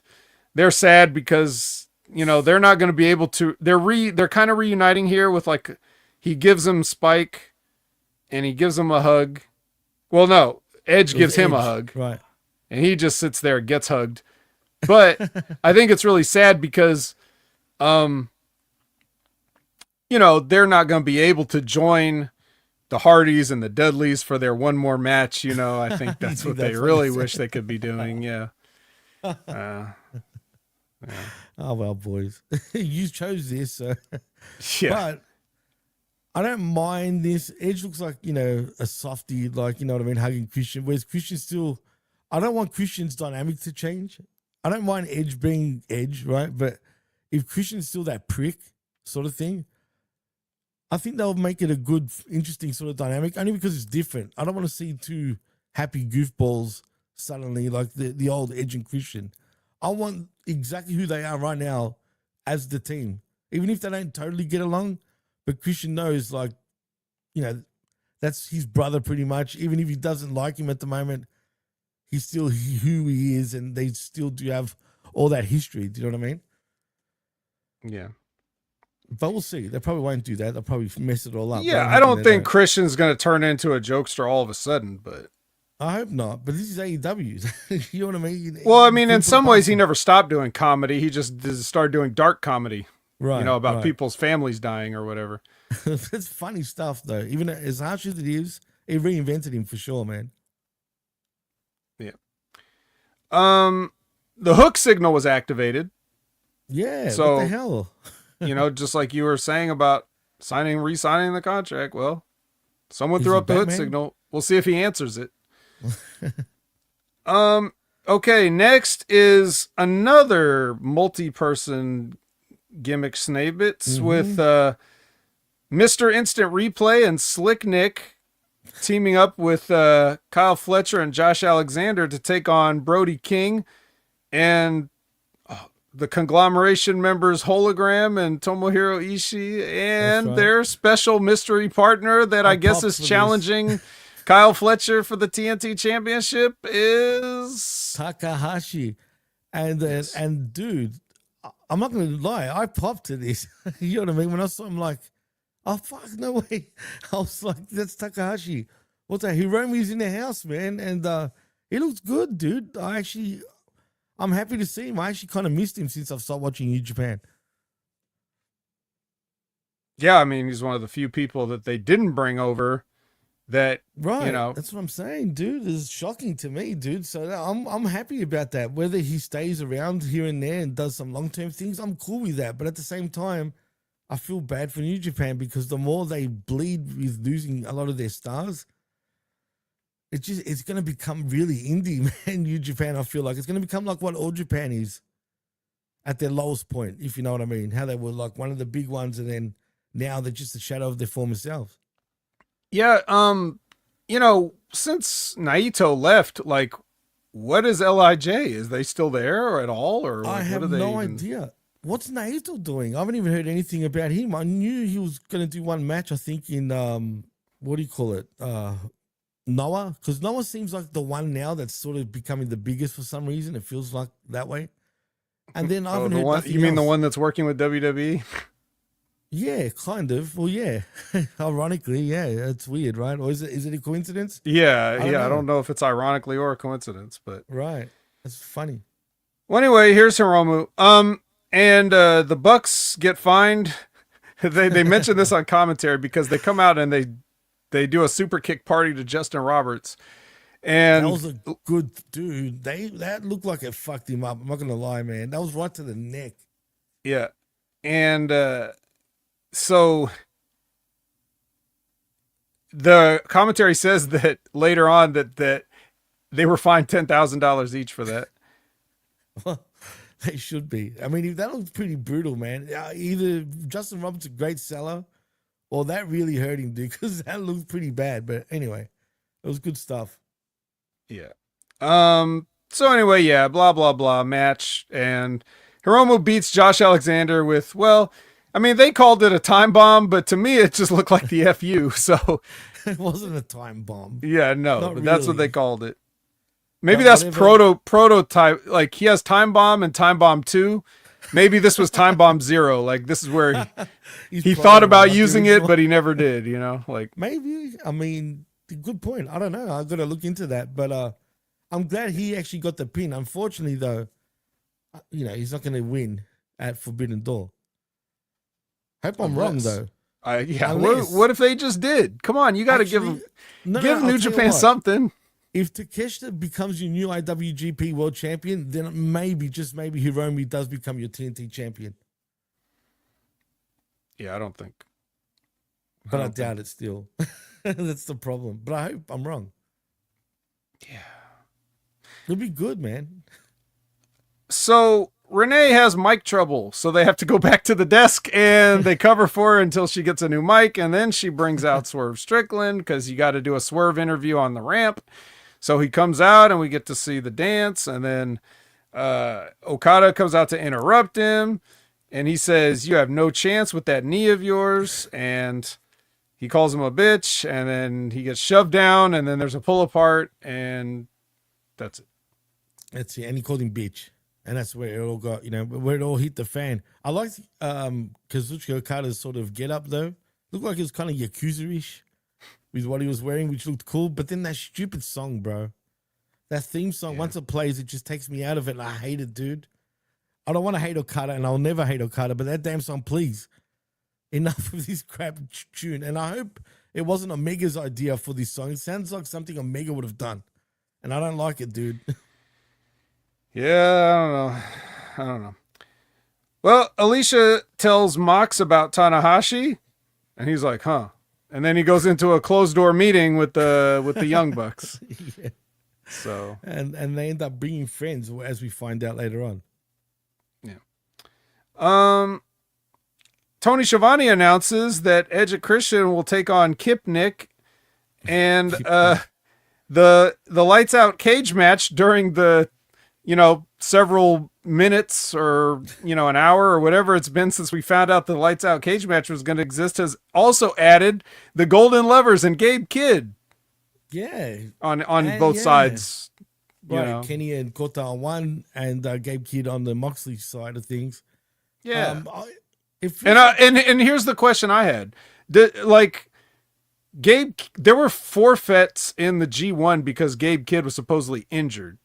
they're sad because, they're not going to be able to. They're kind of reuniting here with he gives him Spike and he gives him a hug. Well, no, Edge gives him a hug. Right. And he just sits there, gets hugged. But I think it's really sad because, they're not going to be able to join the Hardys and the Dudleys for their one more match. I think that's what they really wish they could be doing. Yeah. Yeah. Oh, well, boys. You chose this. So. Yeah. But I don't mind this. Edge looks like, a softie, you know what I mean, hugging Christian. Whereas Christian still, I don't want Christian's dynamic to change. I don't mind Edge being Edge, right? But if Christian's still that prick sort of thing, I think they'll make it a good, interesting sort of dynamic, only because it's different. I don't want to see two happy goofballs suddenly like the old Edge and Christian. I want exactly who they are right now as the team. Even if they don't totally get along, but Christian knows, that's his brother pretty much. Even if he doesn't like him at the moment, he's still who he is, and they still do have all that history. Do you know what I mean? Yeah. But we'll see. They probably won't do that. They'll probably mess it all up. Yeah, I don't think Christian's going to turn into a jokester all of a sudden, but... I hope not. But this is AEW. You know what I mean? Well, I mean, in some ways, he never stopped doing comedy. He just started doing dark comedy. Right. About people's families dying or whatever. It's funny stuff, though. Even as harsh as it is, it reinvented him for sure, man. Yeah. The hook signal was activated. Yeah. So, what the hell? Just like you were saying about re-signing the contract. Well, someone threw up the hook signal. We'll see if he answers it. Okay, next is another multi-person gimmick Snabits with Mr. Instant Replay and Slick Nick teaming up with Kyle Fletcher and Josh Alexander to take on Brody King and the conglomeration members Hologram and Tomohiro Ishii and their special mystery partner that I guess is challenging Kyle Fletcher for the TNT Championship is Takahashi. And dude, I'm not going to lie, I popped to this. You know what I mean? When I saw him, like, oh, fuck, no way. I was like, that's Takahashi. What's that? Hiromu's in the house, man. And he looks good, dude. I'm happy to see him. I actually kind of missed him since I've started watching New Japan. Yeah, I mean, he's one of the few people that they didn't bring over that, right. You know. That's what I'm saying, dude. It's shocking to me, dude. So I'm happy about that. Whether he stays around here and there and does some long-term things, I'm cool with that. But at the same time, I feel bad for New Japan because the more they bleed with losing a lot of their stars, it's going to become really indie, man. New Japan, I feel like it's going to become like what All Japan is at their lowest point, if you know what I mean. How they were like one of the big ones, and then now they're just a shadow of their former selves. Yeah, you know, since Naito left, like, what is LIJ? Is they still there or at all? Or I have no idea. What's Naito doing? I haven't even heard anything about him. I knew he was going to do one match, I think, in, what do you call it? Noah? Because Noah seems like the one now that's sort of becoming the biggest for some reason. It feels like that way. And then I haven't heard nothing You mean else. the one that's working with WWE? Yeah, kind of. Well, yeah. Ironically, yeah. It's weird, right? Or is it a coincidence? Yeah, I don't know if it's ironically or a coincidence, but right. That's funny. Well, anyway, here's Hiromu. And the Bucks get fined. They mention this on commentary because they come out and they do a super kick party to Justin Roberts. And that was a good dude. That looked like it fucked him up. I'm not gonna lie, man. That was right to the neck. Yeah. And so the commentary says that later on that they were fined $10,000 each for that. Well, they should be. I mean, that looks pretty brutal, man. Either Justin Roberts a great seller, or that really hurt him, dude, because that looked pretty bad. But anyway, it was good stuff. Yeah. So anyway, yeah, blah blah blah match, and Hiromu beats Josh Alexander with, well, I mean, they called it a time bomb, but to me it just looked like the FU. So it wasn't a time bomb. Yeah, no, but that's what they called it. Maybe But that's whatever. prototype. Like he has Time Bomb and Time Bomb 2. Maybe this was Time Bomb 0. Like this is where he thought about using it, but he never did, you know? Like Maybe. I mean, good point. I don't know. I've got to look into that. But I'm glad he actually got the pin. Unfortunately, though, you know, he's not going to win at Forbidden Door. Hope I'm wrong, though. Yeah. Unless- What if they just did? Come on, you got to give Actually, them I'll New tell you Japan what. something. If Takeshita becomes your new IWGP World Champion, then maybe, just maybe, Hiromu does become your TNT Champion. Yeah, I don't think. But I doubt it still. That's the problem. But I hope I'm wrong. Yeah. It'll be good, man. So Renee has mic trouble, so they have to go back to the desk and they cover for her until she gets a new mic, and then she brings out Swerve Strickland because you got to do a Swerve interview on the ramp. So he comes out and we get to see the dance, and then Okada comes out to interrupt him, and he says, "You have no chance with that knee of yours," and he calls him a bitch, and then he gets shoved down, and then there's a pull apart, and that's it. That's it. And he called him bitch. And that's where it all got, you know, where it all hit the fan. I liked Kazuchika Okada's sort of get up, though. Looked like it was kind of Yakuza-ish with what he was wearing, which looked cool. But then that stupid song, bro. That theme song, once it plays, it just takes me out of it. And I hate it, dude. I don't want to hate Okada, and I'll never hate Okada, but that damn song, please. Enough of this crap tune. And I hope it wasn't Omega's idea for this song. It sounds like something Omega would have done. And I don't like it, dude. Yeah, I don't know. Well, Alicia tells Mox about Tanahashi, and he's like, huh. And then he goes into a closed door meeting with the Young Bucks. Yeah. So and they end up bringing friends, as we find out later on. Tony Schiavone announces that Edge and Christian will take on Kipnick and the lights out cage match during the several minutes or an hour or whatever it's been since we found out the lights out cage match was going to exist has also added the Golden Lovers and Gabe Kidd. Yeah, on both sides. Right, Kenny and Kota on one, and Gabe Kidd on the Moxley side of things. Yeah. And here's the question I had. Gabe, there were forfeits in the G1 because Gabe Kidd was supposedly injured.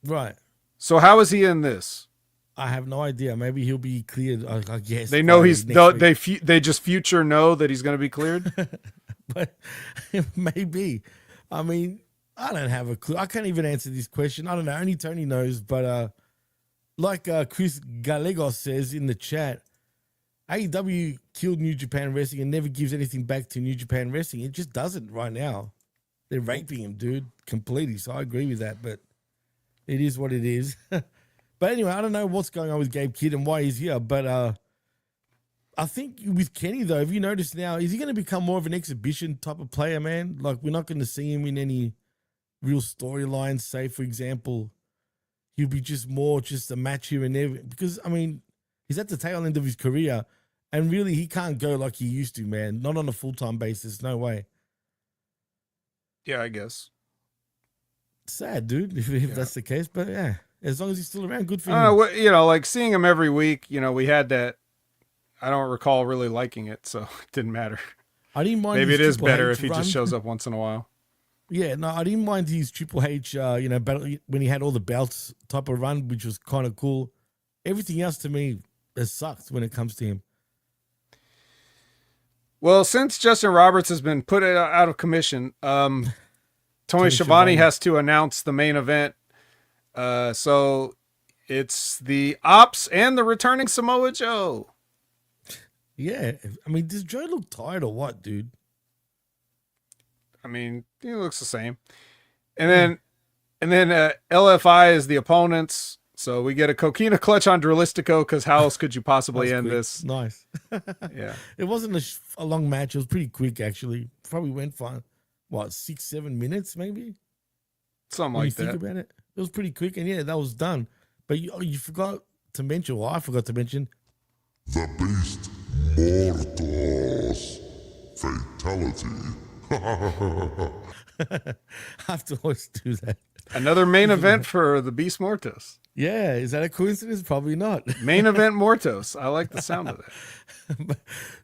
Right. So how is he in this? I have no idea. Maybe he'll be cleared, I guess. They know they just future know that he's going to be cleared. But maybe. I mean, I don't have a clue. I can't even answer this question. I don't know. Only Tony knows. But like Chris Gallegos says in the chat, AEW killed New Japan Wrestling and never gives anything back to New Japan Wrestling. It just doesn't right now. They're raping him, dude, completely. So I agree with that, but it is what it is. But anyway, I don't know what's going on with Gabe Kidd and why he's here. But I think with Kenny, though, have you noticed now, is he going to become more of an exhibition type of player, man? Like, we're not going to see him in any real storylines, say, for example, he'll be just a match here and there. Because, I mean, he's at the tail end of his career, and really he can't go like he used to, man. Not on a full-time basis. No way. Yeah, I guess. Sad, dude, if that's the case. But, yeah, as long as he's still around, good for him. Like seeing him every week, we had that. I don't recall really liking it, so it didn't matter. I didn't mind. Maybe it is better if he just shows up once in a while. Yeah, no, I didn't mind his Triple H, battle when he had all the belts type of run, which was kind of cool. Everything else to me has sucked when it comes to him. Well, since Justin Roberts has been put out of commission, Tony Schiavone has to announce the main event. So it's the Ops and the returning Samoa Joe. Yeah, I mean, does Joe look tired or what, dude? I mean, he looks the same. And then LFI is the opponents. So we get a Coquina clutch on Drilistico because how else could you possibly end this? Nice. Yeah. It wasn't a long match. It was pretty quick, actually. Probably went for, 6-7 minutes, maybe? Something like that. Think about it. It was pretty quick, and yeah, that was done. But you forgot to mention, I forgot to mention, the Beast Mortos Fatality. I have to always do that. Another main event for the Beast Mortos. Yeah, is that a coincidence? Probably not. Main event Mortos. I like the sound of that.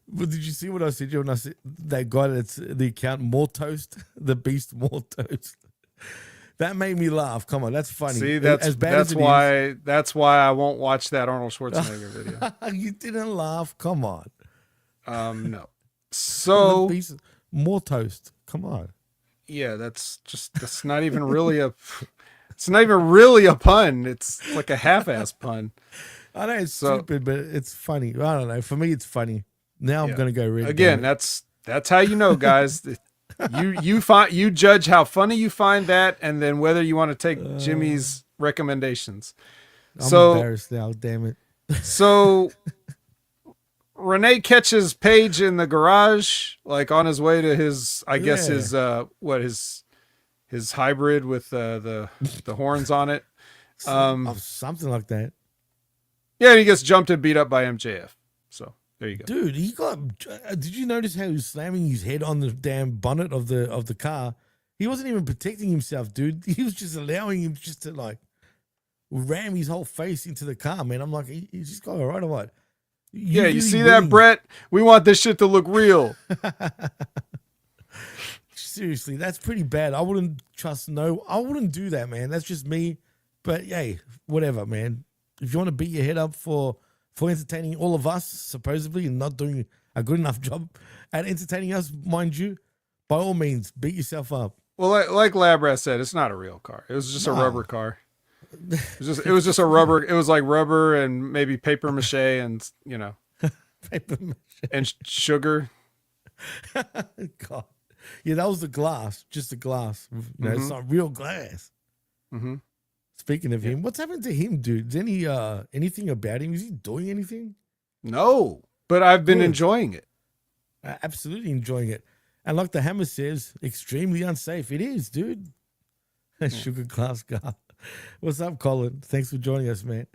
But did you see what I said when I said that guy that's the account Mortoast, the Beast Mortoast? That made me laugh. Come on, that's funny. See, that's why I won't watch that Arnold Schwarzenegger video. You didn't laugh. Come on. No. So Mortoast. Come on. Yeah, that's not even really it's not even really a pun. It's like a half-ass pun. I know it's stupid, but it's funny. I don't know. For me, it's funny. Now I'm gonna go read again. That's how you know, guys. You judge how funny you find that, and then whether you want to take Jimmy's recommendations. I'm embarrassed now. Damn it. So Renee catches Paige in the garage, like on his way to his, I guess his hybrid with the horns on it. Something like that. Yeah, and he gets jumped and beat up by MJF. So there you go. Dude, he got. Did you notice how he was slamming his head on the damn bonnet of the car? He wasn't even protecting himself, dude. He was just allowing him just to like ram his whole face into the car, man. I'm like, he's just got it right or what? You see that, Brett? We want this shit to look real. Seriously, that's pretty bad. I wouldn't do that, man. That's just me. But hey, whatever, man. If you want to beat your head up for entertaining all of us, supposedly, and not doing a good enough job at entertaining us, mind you, by all means, beat yourself up. Well, like Labrat said, it's not a real car. It was just a rubber car. It was just a rubber. It was like rubber and maybe paper mache and paper mache and sugar. God, yeah, that was the glass, just the glass. It's not real glass. Mm-hmm. Speaking of him, what's happened to him, dude? Is any anything about him? Is he doing anything? No, but I've been Good. enjoying it. Absolutely enjoying it. And like the Hammer says, extremely unsafe. It is, dude. Sugar Glass guy. What's up, Colin? Thanks for joining us, man.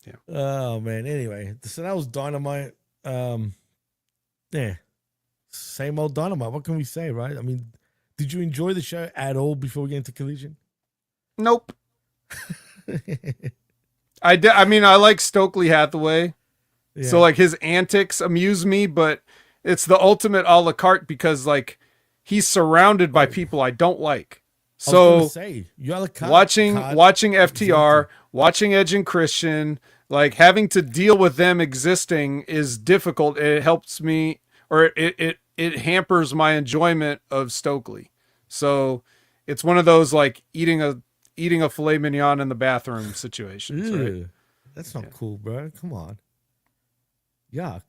Yeah. Oh, man. Anyway, so that was Dynamite. Yeah. Same old Dynamite. What can we say, right? I mean, did you enjoy the show at all before we get into Collision? Nope. I mean, I like Stokely Hathaway. Yeah. So like his antics amuse me, but it's the ultimate a la carte because like he's surrounded by people I don't like. So watching FTR, watching Edge and Christian, like having to deal with them existing is difficult. It helps me, or it hampers my enjoyment of Stokely. So it's one of those like eating a filet mignon in the bathroom situations. Right? That's not cool, bro. Come on. Yuck.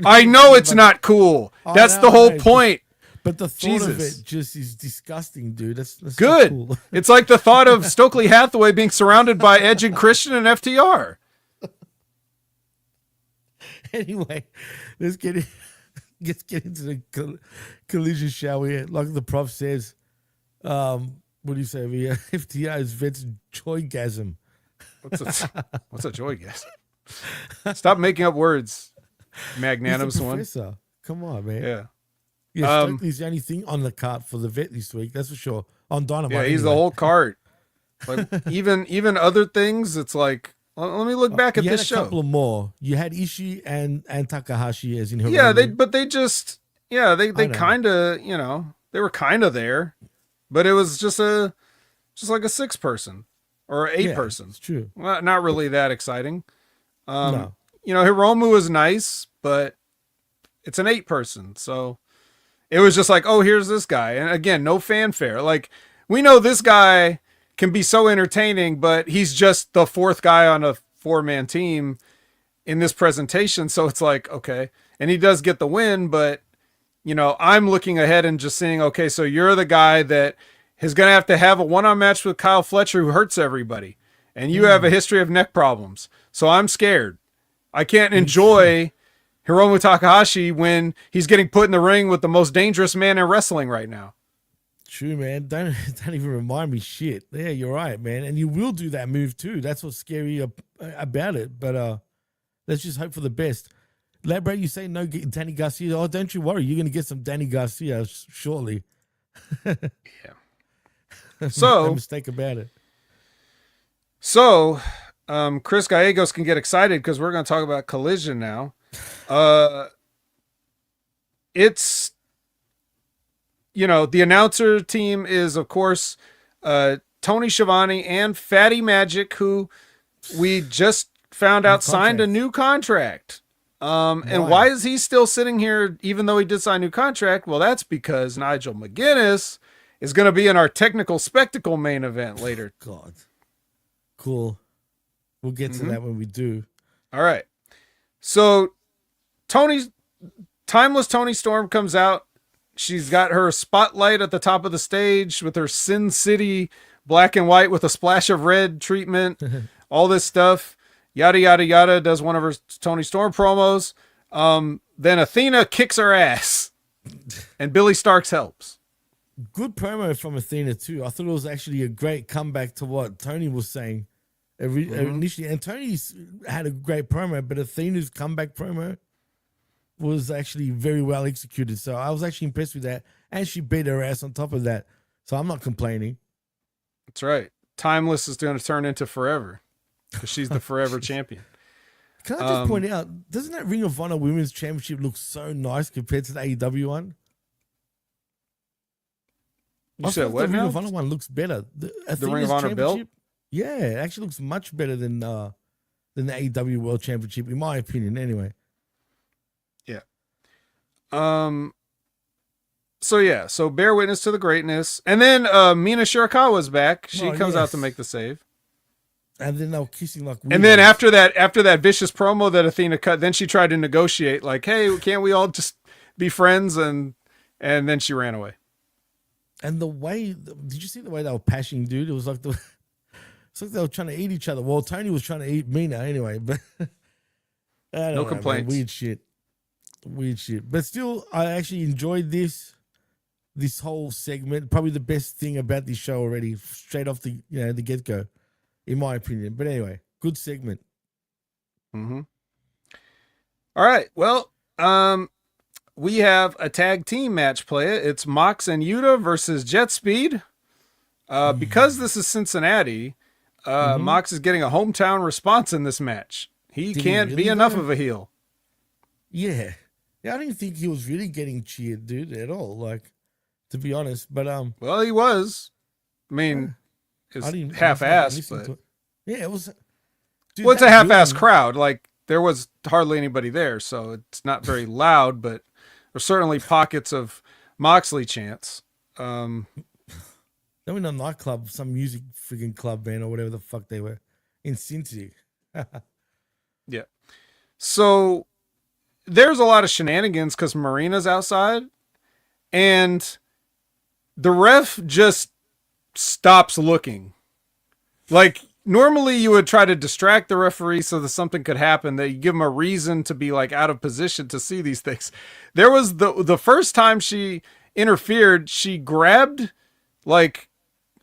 I know it's not cool. That's the whole point. But the thought of it just is disgusting, dude. That's good. Cool. It's like the thought of Stokely Hathaway being surrounded by Edge and Christian and FTR. Anyway, let's get into the collision, shall we? Like the prof says, what do you say? FTR is Vince joygasm. What's a joygasm? Stop making up words, magnanimous one. Come on, man. Yeah. Yeah, Stokely's the only thing on the cart for the vet this week. That's for sure. On Dynamite. Yeah, he's the whole cart. Like even other things, it's like, let me look back at this show. You had a couple of more. You had Ishii and Takahashi as in her. Yeah, they kind of, they were kind of there, but it was just like a 6-person or 8-person. It's true. Well, not really that exciting. No. Hiromu was nice, but it's an 8-person, so it was just like, oh, here's this guy. And again, no fanfare. Like, we know this guy can be so entertaining, but he's just the 4th guy on a 4-man team in this presentation. So it's like, okay. And he does get the win, but, I'm looking ahead and just seeing, okay, so you're the guy that is going to have a one-on match with Kyle Fletcher who hurts everybody. And you have a history of neck problems. So I'm scared. I can't enjoy Hiromu Takahashi when he's getting put in the ring with the most dangerous man in wrestling right now. True, man. Don't even remind me shit. Yeah, you're right, man. And you will do that move too. That's what's scary about it. But let's just hope for the best. Labra, you say no Danny Garcia. Oh, don't you worry. You're going to get some Danny Garcia shortly. Yeah. So, no mistake about it. So, Chris Gallegos can get excited because we're going to talk about Collision now. It's, the announcer team is, of course, Tony Schiavone and Fatty Magic, who we just found out signed a new contract. And why is he still sitting here even though he did sign a new contract? Well, that's because Nigel McGuinness is going to be in our technical spectacle main event later. God. Cool. We'll get to that when we do. All right. So Timeless Tony Storm comes out. She's got her spotlight at the top of the stage with her Sin City black and white with a splash of red treatment, all this stuff. Yada, yada, yada, does one of her Tony Storm promos. Then Athena kicks her ass and Billy Starks helps. Good promo from Athena too. I thought it was actually a great comeback to what Tony was saying initially. And Tony's had a great promo, but Athena's comeback promo was actually very well executed. So I was actually impressed with that. And she beat her ass on top of that. So I'm not complaining. That's right. Timeless is going to turn into Forever because she's the Forever champion. Can I just point out, doesn't that Ring of Honor Women's Championship look so nice compared to the AEW one? You said what? The Ring of Honor one looks better. The Ring of Honor belt? Yeah, it actually looks much better than the AEW World Championship, in my opinion, anyway. Yeah. So bear witness to the greatness. And then Mina Shirakawa's back. She comes out to make the save. And then they were kissing like weirdos. And then after that vicious promo that Athena cut, then she tried to negotiate, like, hey, can't we all just be friends? And then she ran away. And the way, did you see the way they were pashing, dude? It was like it's like they were trying to eat each other. Well, Tony was trying to eat Mina anyway, but I don't know, complaints. Man. Weird shit. But still, I actually enjoyed this whole segment. Probably the best thing about this show already, straight off the the get go, in my opinion. But anyway, good segment. Mm-hmm. All right. Well, we have a tag team match play. It's Mox and Yuta versus Jet Speed. Because this is Cincinnati, Mox is getting a hometown response in this match. He can't be enough of a heel. Yeah. I didn't think he was really getting cheered, dude, at all. Like, to be honest, but well, he was. I mean, it's half-assed, but yeah, it was. Dude, well, it's a half-assed crowd. Like, there was hardly anybody there, so it's not very loud, but there's certainly pockets of Moxley chants. They were in a nightclub, some music friggin' club band or whatever the fuck they were in Cincinnati. Yeah. So there's a lot of shenanigans because Marina's outside, and the ref just stops looking. Like, normally you would try to distract the referee so that something could happen, that you give him a reason to be like out of position to see these things. There was the first time she interfered, she grabbed, like,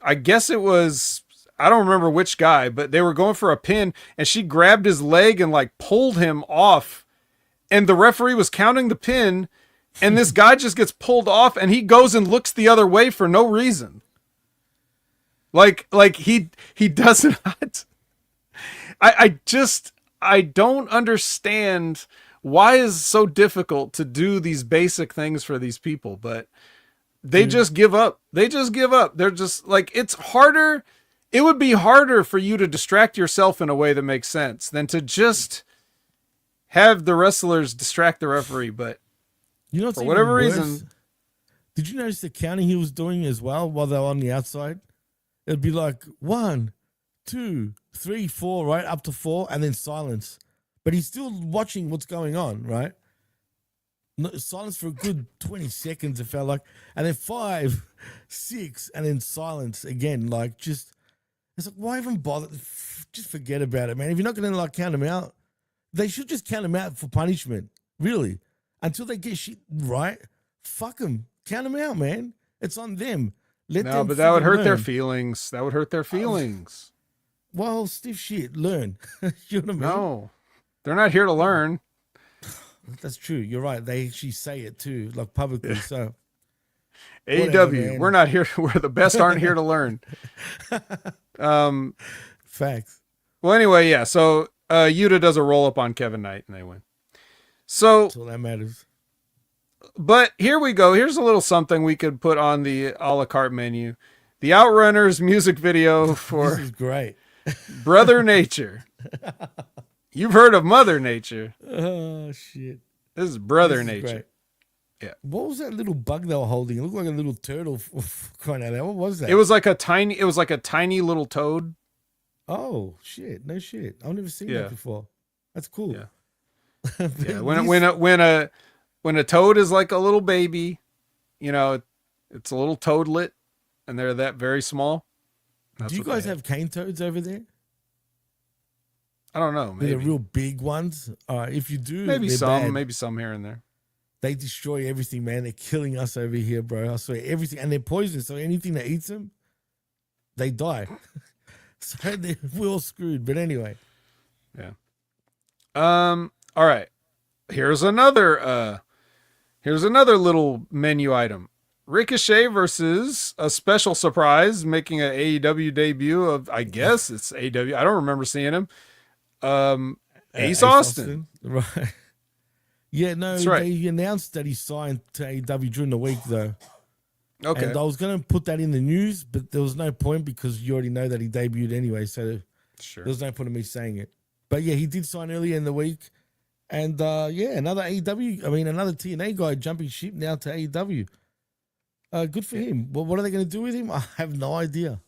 I guess it was, I don't remember which guy, but they were going for a pin, and she grabbed his leg and like pulled him off, and the referee was counting the pin, and this guy just gets pulled off, and he goes and looks the other way for no reason. Like he does not. I don't understand why it's so difficult to do these basic things for these people, but they just give up. They're just like, it's harder. It would be harder for you to distract yourself in a way that makes sense than to just have the wrestlers distract the referee. But for whatever reason, did you notice the counting he was doing as well while they were on the outside? It'd be like 1, 2, 3, 4, right up to 4, and then silence. But he's still watching what's going on, right? No, silence for a good 20 seconds, it felt like. And then 5, 6, and then silence again. Like, just, it's like, why even bother? Just forget about it, man. If you're not going to, like, count them out, they should just count them out for punishment, really. Until they get shit right, fuck them. Count them out, man. It's on them. No, but that would hurt their feelings. That would hurt their feelings. Well, stiff shit. Learn. You know what I mean? No, they're not here to learn. That's true. You're right. They actually say it too, like publicly. So, AEW, we're not here. We're the best. Aren't here to learn. Facts. Well, anyway, yeah. So Yuta does a roll up on Kevin Knight, and they win. So that's all that matters. But here we go. Here's a little something we could put on the a la carte menu. The Outrunners music video for this is great. Brother Nature. You've heard of Mother Nature. Oh, shit. This is Brother Nature. Great. Yeah. What was that little bug they were holding? It looked like a little turtle crying out there. What was that? It was like a tiny little toad. Oh, shit. No shit. I've never seen that before. That's cool. Yeah. Yeah. When a toad is like a little baby, you know, it's a little toadlet, and they're that very small. Do you guys have cane toads over there? I don't know. Maybe They're the real big ones. If you do, maybe some here and there. They destroy everything, man. They're killing us over here, bro. I swear, everything, and they're poisonous. So anything that eats them, they die. So we're all screwed. But anyway, yeah. All right. Here's another little menu item. Ricochet versus a special surprise, making an AEW debut of, I guess it's AEW. I don't remember seeing him. Ace Austin. Right. Yeah, no, that's right. They announced that he signed to AEW during the week, though. Okay. And I was going to put that in the news, but there was no point because you already know that he debuted anyway, so there was no point in me saying it. But yeah, he did sign earlier in the week. And another TNA guy jumping ship now to AEW. Good for him. Well, what are they going to do with him? I have no idea.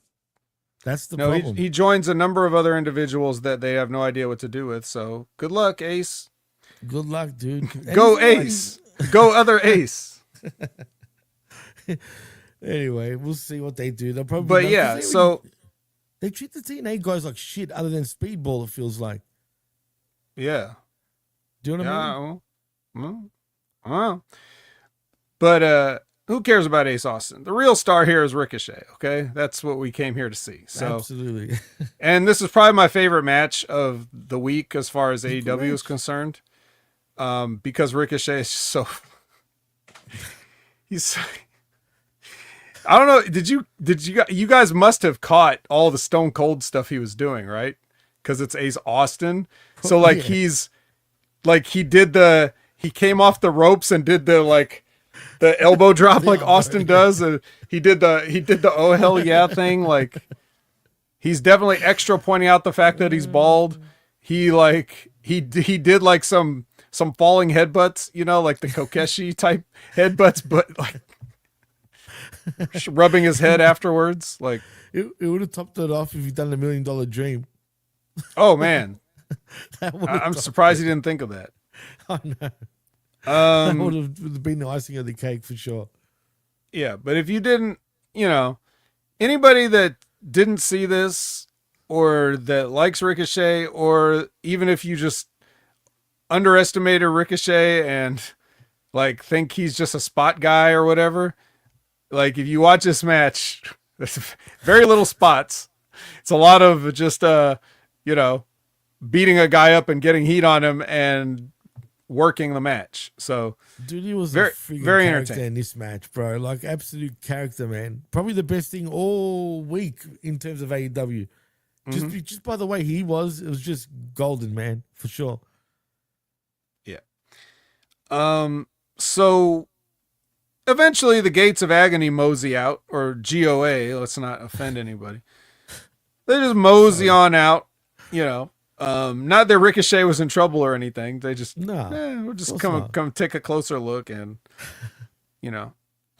That's the problem. He joins a number of other individuals that they have no idea what to do with. So good luck, Ace. Good luck, dude. Go Ace. Go other Ace. Anyway, we'll see what they do. They'll probably. But yeah, they treat the TNA guys like shit, other than Speedball. It feels like. Yeah. Do you know what I mean? Well, but who cares about Ace Austin? The real star here is Ricochet. Okay, that's what we came here to see. So absolutely. And this is probably my favorite match of the week as far as AEW is concerned, because Ricochet is so. He's. I don't know. You guys must have caught all the Stone Cold stuff he was doing, right? Because it's Ace Austin. So like he came off the ropes and did the elbow drop like Austin does. And he did the oh hell yeah thing. Like he's definitely extra pointing out the fact that he's bald. He did like some falling headbutts, like the Kokeshi type headbutts, but like rubbing his head afterwards. Like it would have topped it off if you'd done $1 Million Dream. Oh man, I'm surprised he didn't think of that. I know. That would have been the icing of the cake for sure. Yeah, but if you didn't, anybody that didn't see this or that likes Ricochet, or even if you just underestimated Ricochet and like think he's just a spot guy or whatever, like if you watch this match, there's very little spots. It's a lot of just beating a guy up and getting heat on him and working the match. So dude, he was very, a freaking very character entertaining in this match, bro. Like absolute character, man. Probably the best thing all week in terms of AEW. Just by the way it was just golden, man, for sure. Yeah. So eventually the Gates of Agony mosey out, or GOA. Let's not offend anybody. They just mosey on out. Not that Ricochet was in trouble or anything. They just we'll just come take a closer look, and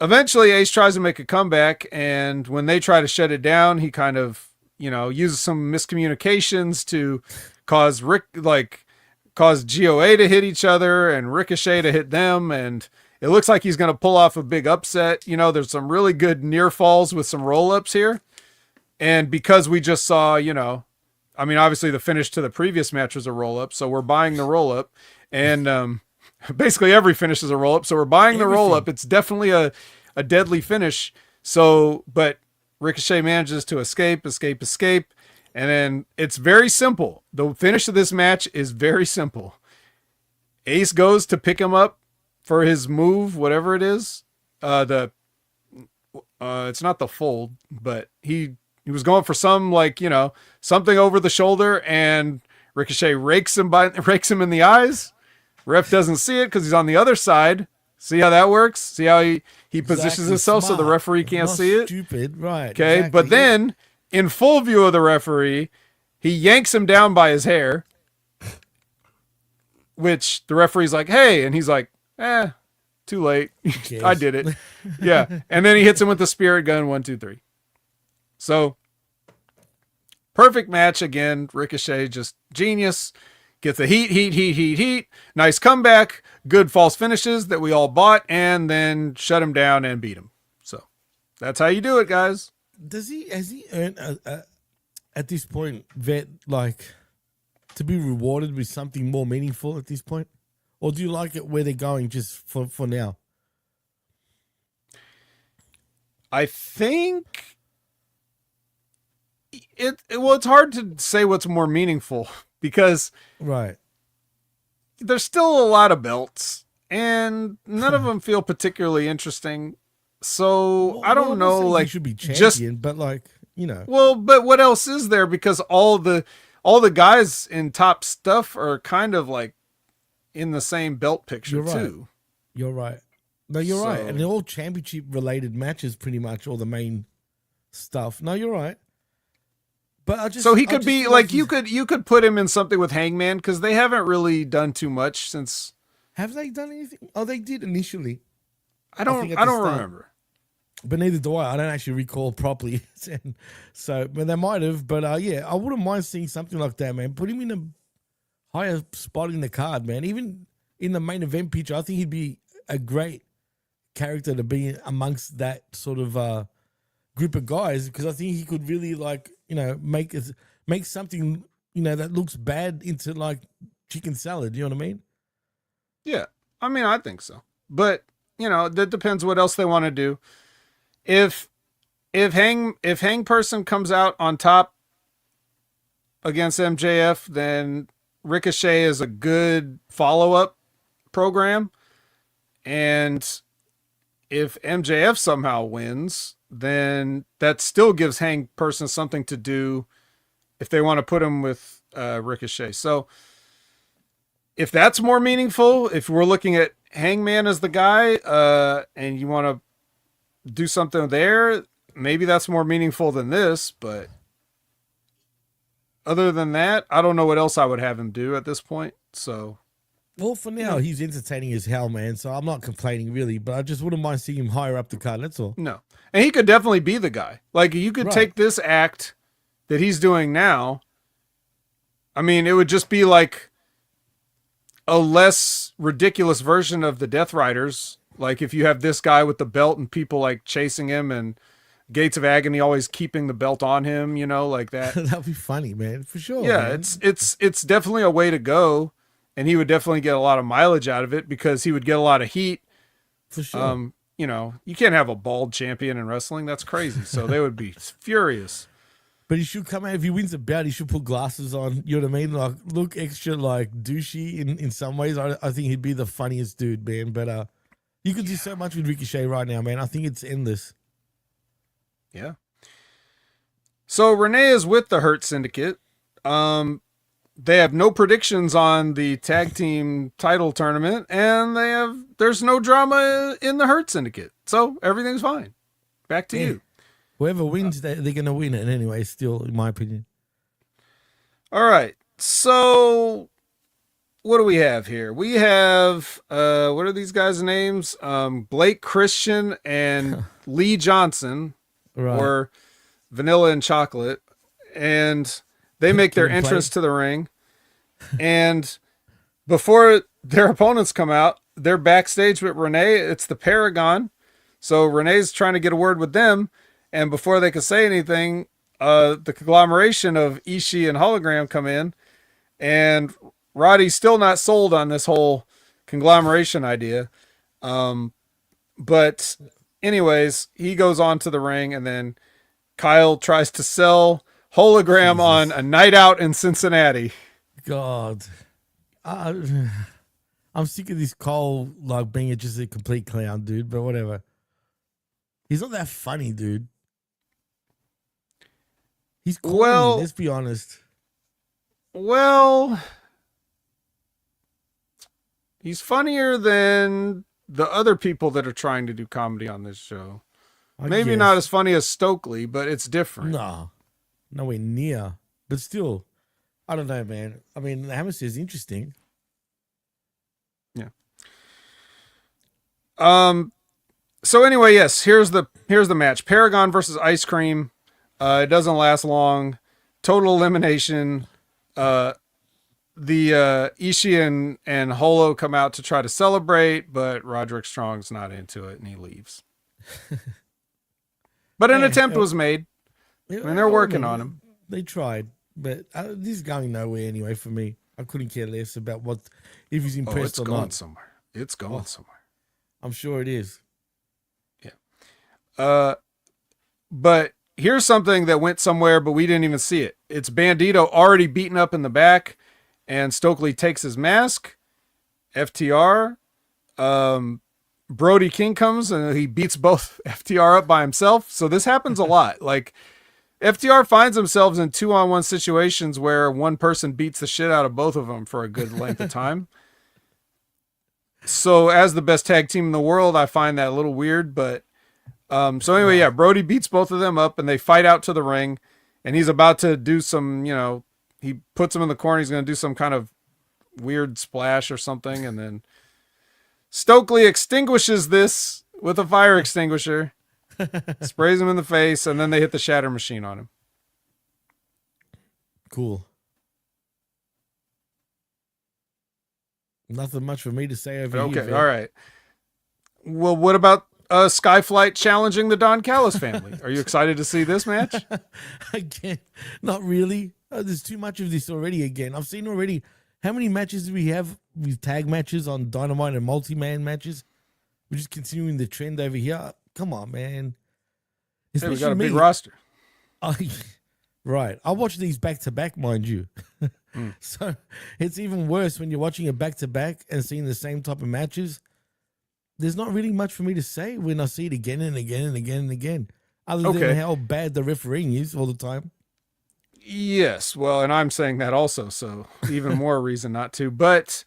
eventually Ace tries to make a comeback, and when they try to shut it down, he kind of uses some miscommunications to cause GOA to hit each other and Ricochet to hit them, and it looks like he's going to pull off a big upset. There's some really good near falls with some roll ups here, and because we just saw obviously the finish to the previous match was a roll-up, so we're buying the roll-up. And basically every finish is a roll-up, so we're buying the roll-up. It's definitely a deadly finish. So, but Ricochet manages to escape. And then it's very simple. The finish of this match is very simple. Ace goes to pick him up for his move, whatever it is. It's not the fold, but he was going for some something over the shoulder, and Ricochet rakes him in the eyes. Ref doesn't see it because he's on the other side. See how that works? See how he positions himself so the referee can't see it? Stupid, right? Okay, exactly. But then in full view of the referee, he yanks him down by his hair, which the referee's like, "Hey," and he's like, too late. I did it. Yeah, and then he hits him with the spirit gun. 1, 2, 3. So, perfect match again. Ricochet, just genius. Gets the heat. Nice comeback. Good false finishes that we all bought, and then shut him down and beat him. So, that's how you do it, guys. Has he earned at this point, to be rewarded with something more meaningful at this point? Or do you like it where they're going just for now? I think it's hard to say what's more meaningful because there's still a lot of belts and none of them feel particularly interesting. So I don't know, he should be champion, but Well, but what else is there? Because all the guys in top stuff are kind of like in the same belt picture too. You're right. No, you're right. And they're all championship related matches, pretty much, all the main stuff. No, you're right. But he could be like you could put him in something with Hangman because they haven't really done too much since. Have they done anything? Oh, they did initially. I don't remember. But neither do I. I don't actually recall properly. But they might have. But I wouldn't mind seeing something like that, man. Put him in a higher spot in the card, man. Even in the main event picture, I think he'd be a great character to be amongst that sort of group of guys, because I think he could really make something that looks bad into like chicken salad. You know what I mean? Yeah, I mean, I think so, but that depends what else they want to do. If Hang Person comes out on top against MJF, then Ricochet is a good follow-up program. And if MJF somehow wins, then that still gives Hang Person something to do if they want to put him with Ricochet. So if that's more meaningful, if we're looking at Hangman as the guy, and you want to do something there, maybe that's more meaningful than this, but other than that, I don't know what else I would have him do at this point. So, well, for now, he's entertaining as hell, man. So I'm not complaining really, but I just wouldn't mind seeing him higher up the card. That's all. No, and he could definitely be the guy. Like, you could take this act that he's doing now. I mean, it would just be like a less ridiculous version of the Death Riders. Like if you have this guy with the belt and people like chasing him and Gates of Agony always keeping the belt on him, like that. That'd be funny, man, for sure. Yeah, man. it's definitely a way to go, and he would definitely get a lot of mileage out of it because he would get a lot of heat. For sure. You can't have a bald champion in wrestling. That's crazy. So they would be furious. But he should come out, if he wins the bout, he should put glasses on. You know what I mean? Like look extra like douchey in some ways. I think he'd be the funniest dude, man. But you could do so much with Ricochet right now, man. I think it's endless. Yeah. So Renee is with the Hurt Syndicate. They have no predictions on the tag team title tournament, and there's no drama in the Hurt Syndicate. So everything's fine. Back to you. Whoever wins, they're going to win it anyway, still, in my opinion. All right. So what do we have here? We have, what are these guys' names? Blake Christian and Lee Johnson, or Vanilla and Chocolate. And they make their entrance to the ring. And before their opponents come out, they're backstage with Renee. It's the Paragon. So Renee's trying to get a word with them. And before they could say anything, the conglomeration of Ishii and Hologram come in. And Roddy's still not sold on this whole conglomeration idea. But anyways, he goes on to the ring, and then Kyle tries to sell Hologram on a night out in Cincinnati. God. I'm sick of this Cole like being just a complete clown, dude, but whatever. He's not that funny, dude. He's corny, let's be honest. Well, he's funnier than the other people that are trying to do comedy on this show. Maybe not as funny as Stokely, but it's different. No, nowhere near. But still, I don't know, man. I mean, the Hammer is interesting. Yeah. So anyway, yes, here's the match. Paragon versus Ice Cream. It doesn't last long. Total elimination. The Ishii and Holo come out to try to celebrate, but Roderick Strong's not into it and he leaves. But an attempt was made. I mean, they're working on him. They tried, but this is going nowhere anyway for me. I couldn't care less about if he's impressed or not. It's going somewhere. It's going somewhere. I'm sure it is. Yeah. But here's something that went somewhere, but we didn't even see it. It's Bandito already beaten up in the back, and Stokely takes his mask. FTR. Brody King comes, and he beats both FTR up by himself. So this happens a lot. Like, FTR finds themselves in 2-on-1 situations where one person beats the shit out of both of them for a good length of time. So as the best tag team in the world, I find that a little weird, but so anyway, yeah, Brody beats both of them up and they fight out to the ring, and he's about to do some, he puts him in the corner. He's going to do some kind of weird splash or something. And then Stokely extinguishes this with a fire extinguisher, sprays him in the face, and then they hit the shatter machine on him. Cool. Nothing much for me to say over here. Okay. All right. Well, what about Skyflight challenging the Don Callis family. Are you excited to see this match? Again, not really. There's too much of this already. Again, I've seen already. How many matches do we have with tag matches on Dynamite and multi-man matches? We're just continuing the trend over here. Come on, man. Hey, we got a big roster. Right. I watch these back-to-back, mind you. So it's even worse when you're watching a back-to-back and seeing the same type of matches. There's not really much for me to say when I see it again and again and again and again, other than how bad the refereeing is all the time. Yes, well, and I'm saying that also, so even more reason not to. But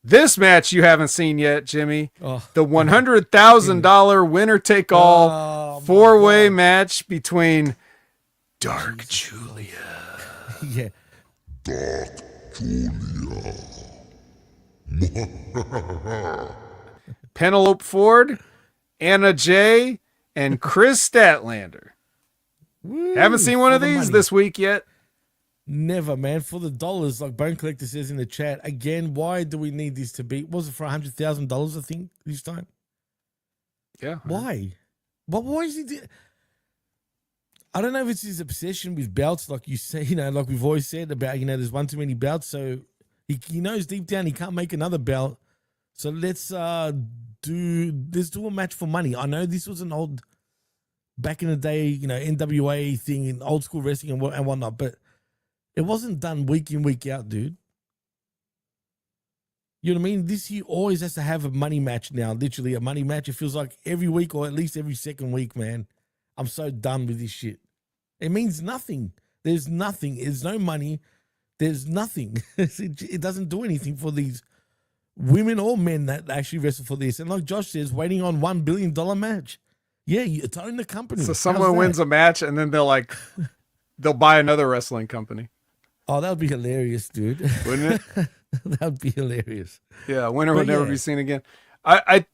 this match you haven't seen yet, Jimmy. The $100,000 winner-take-all four-way match between Dark Julia. Yeah. Dark Julia. Penelope Ford, Anna Jay, and Chris Statlander. Woo, haven't seen one of these this week yet. Never, man. For the dollars, like Bone Collector says in the chat. Again, why do we need this to be? Was it for $100,000, I think, this time? Yeah. Why? But why is he... I don't know if it's his obsession with belts, like you say, like we've always said about, there's one too many belts, so he knows deep down he can't make another belt. So let's do a match for money. I know this was an old, back in the day, NWA thing in old school wrestling and whatnot, but it wasn't done week in, week out, dude. You know what I mean? He always has to have a money match now, literally a money match. It feels like every week or at least every second week, man. I'm so done with this shit. It means nothing. There's nothing. There's no money. There's nothing. It doesn't do anything for these women or men that actually wrestle for this. And like Josh says, waiting on $1 billion match. Yeah, you own the company. So someone wins a match and then they'll buy another wrestling company. Oh, that would be hilarious, dude. Wouldn't it? That would be hilarious. Yeah, winner would never be seen again. I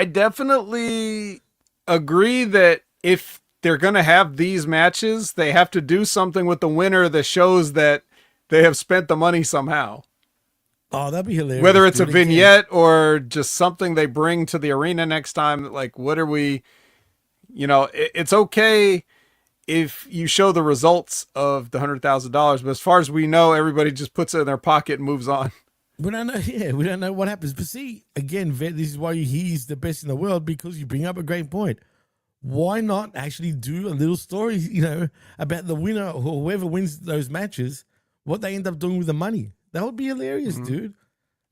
definitely agree that if they're going to have these matches, they have to do something with the winner that shows that they have spent the money somehow. Oh, that'd be hilarious. Whether it's a vignette or just something they bring to the arena next time, like what are we, it's okay if you show the results of the $100,000, but as far as we know, everybody just puts it in their pocket and moves on. We don't know. Yeah, we don't know what happens. But see, again, Vet, this is why he's the best in the world, because you bring up a great point. Why not actually do a little story, about the winner or whoever wins those matches, what they end up doing with the money? That would be hilarious, dude.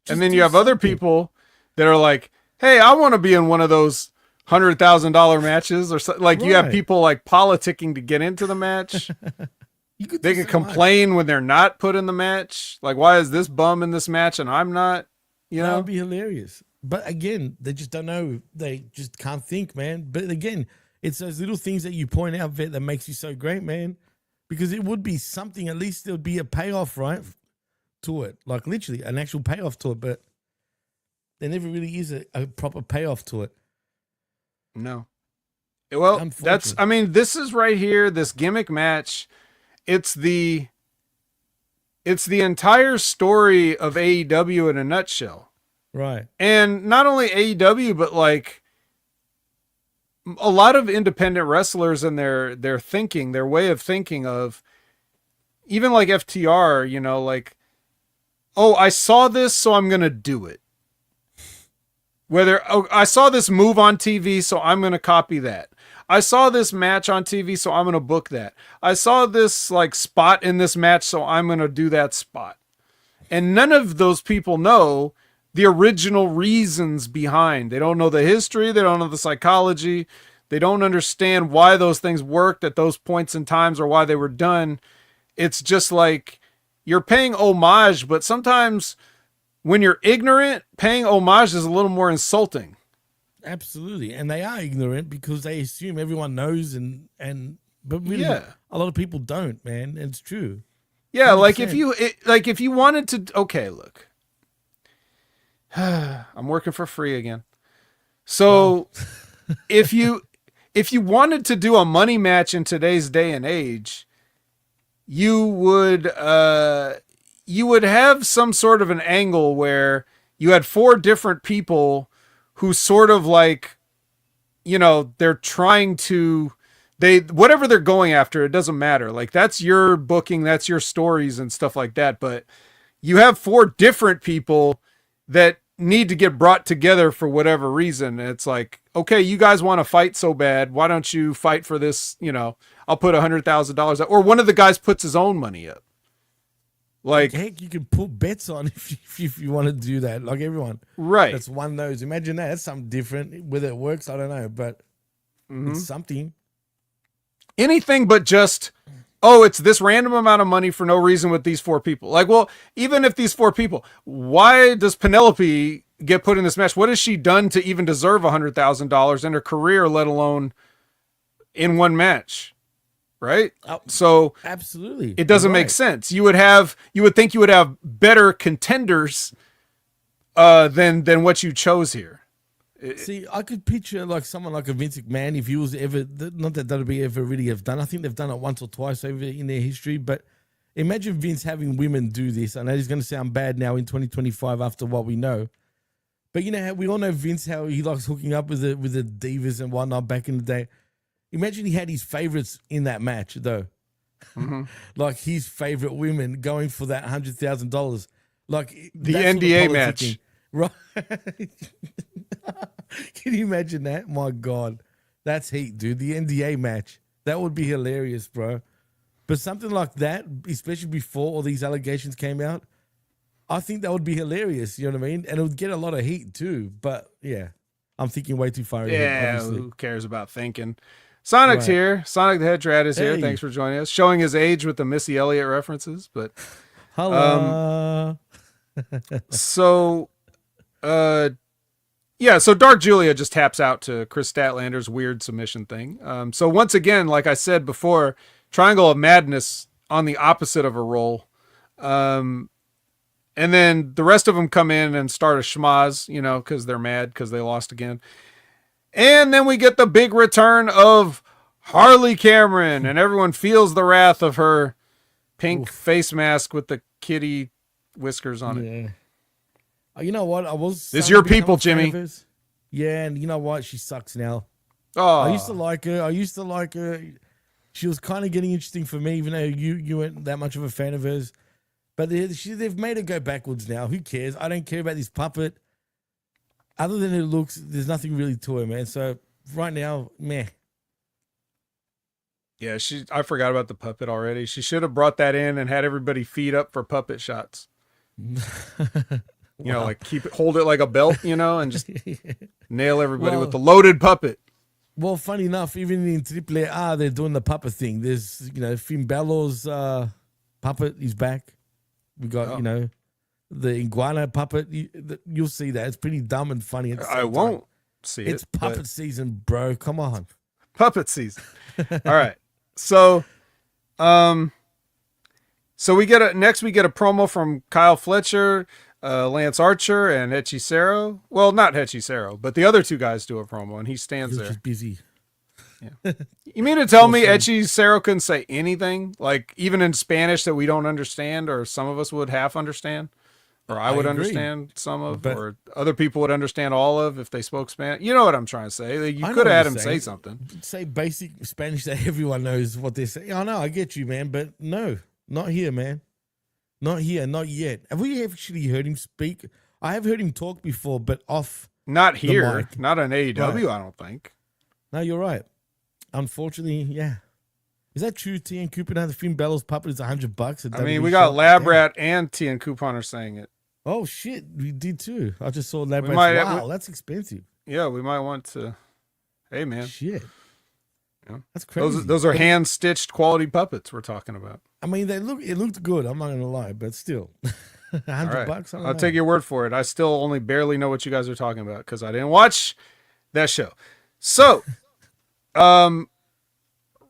And then you have other people that are like, hey, I want to be in one of those $100,000 matches or something. Like, you have people like politicking to get into the match. They can complain when they're not put in the match. Like, why is this bum in this match and I'm not? That would be hilarious. But again, they just don't know. They just can't think, man. But again, it's those little things that you point out, Vet, that makes you so great, man. Because it would be something, at least there'd be a payoff, right, to it. Like, literally, an actual payoff to it. But there never really is a proper payoff to it. No. Well, this is right here, this gimmick match. It's the entire story of AEW in a nutshell. Right. And not only AEW, but like a lot of independent wrestlers and their thinking, their way of thinking of, even like FTR, like, oh, I saw this, so I'm going to do it. I saw this move on TV, so I'm going to copy that. I saw this match on TV, so I'm going to book that. I saw this like spot in this match, so I'm going to do that spot. And none of those people know the original reasons behind. They don't know the history. They don't know the psychology. They don't understand why those things worked at those points in times or why they were done. It's just like you're paying homage, but sometimes when you're ignorant, paying homage is a little more insulting. Absolutely. And they are ignorant because they assume everyone knows but really a lot of people don't, man. It's true. Yeah, 100%. like if you wanted to, okay, look. I'm working for free again. So if you wanted to do a money match in today's day and age, you would have some sort of an angle where you had 4 different people who sort of like they're trying to, whatever they're going after, it doesn't matter. Like, that's your booking, that's your stories and stuff like that. But you have 4 different people that need to get brought together for whatever reason. And it's like, okay, you guys want to fight so bad. Why don't you fight for this? I'll put $100,000 up, or one of the guys puts his own money up. Like, heck, you can put bets on if you want to do that. Like everyone, right? That's one knows. Imagine that. That's something different. Whether it works, I don't know, but it's something. Anything but just, oh, it's this random amount of money for no reason with these 4 people. Like, well, even if these 4 people, why does Penelope get put in this match? What has she done to even deserve $100,000 in her career, let alone in one match? Right? So absolutely, it doesn't make sense. You would think you would have better contenders than what you chose here. See, I could picture like someone like a Vince McMahon if he was ever, not that WWE ever really have done. I think they've done it once or twice over in their history, but imagine Vince having women do this. I know he's going to sound bad now in 2025 after what we know, but we all know Vince, how he likes hooking up with the divas and whatnot back in the day. Imagine he had his favorites in that match, though. Like his favorite women going for that $100,000. Like the NDA match. Right. Can you imagine that? My God. That's heat, dude. The NDA match. That would be hilarious, bro. But something like that, especially before all these allegations came out, I think that would be hilarious. You know what I mean? And it would get a lot of heat, too. But, yeah, I'm thinking way too far ahead. Yeah, obviously. Who cares about thinking? Sonic's here. Sonic the Hedgehog is here. Thanks for joining us. Showing his age with the Missy Elliott references. But hello. So Dark Julia just taps out to Chris Statlander's weird submission thing. So once again, like I said before, Triangle of Madness on the opposite of a roll. And then the rest of them come in and start a schmaz, because they're mad because they lost again. And then we get the big return of Harley Cameron, and everyone feels the wrath of her pink face mask with the kitty whiskers on it. You know what? This is your people, Jimmy. Yeah, and you know what? She sucks now. Oh, I used to like her. She was kind of getting interesting for me, even though you weren't that much of a fan of hers. But they've made her go backwards now. Who cares? I don't care about this puppet. Other than her looks, there's nothing really to her, man. So right now, meh. Yeah, I forgot about the puppet already. She should have brought that in and had everybody feed up for puppet shots. Like hold it like a belt, and just nail everybody with the loaded puppet. Well, funny enough, even in AAA, they're doing the puppet thing. There's, Finn Balor's puppet is back. We got, the iguana puppet. You'll see that. It's pretty dumb and funny. I won't see it. It's puppet season, bro. Come on. Puppet season. All right. So we get a promo from Kyle Fletcher, Lance Archer, and Hechicero. Well, not Hechicero, but the other 2 guys do a promo, and he stands there. He's busy. Yeah. You mean to tell me Hechicero couldn't say anything, like even in Spanish that we don't understand, or some of us would half understand, or I would understand some of, or other people would understand all of if they spoke Spanish? You know what I'm trying to say? You could have had him say something. Say basic Spanish that everyone knows what they're saying. I know, I get you, man, but no, not here, man. Not here, not yet. Have we actually heard him speak? I have heard him talk before, but off. Not here, not on AEW, right. I don't think. No, you're right. Unfortunately, yeah. Is that true? T.N. Coupon, the Finn Balor's puppet is $100. I mean, we got Lab Rat and T.N. Coupon are saying it. Oh shit, we did too. I just saw Lab Rat. Wow, that's expensive. Yeah, we might want to. Hey, man. Shit. Yeah. That's crazy. Those are hand stitched quality puppets we're talking about. I mean, it looked good. I'm not gonna lie, but still, $100. I'll take your word for it. I still only barely know what you guys are talking about because I didn't watch that show. So,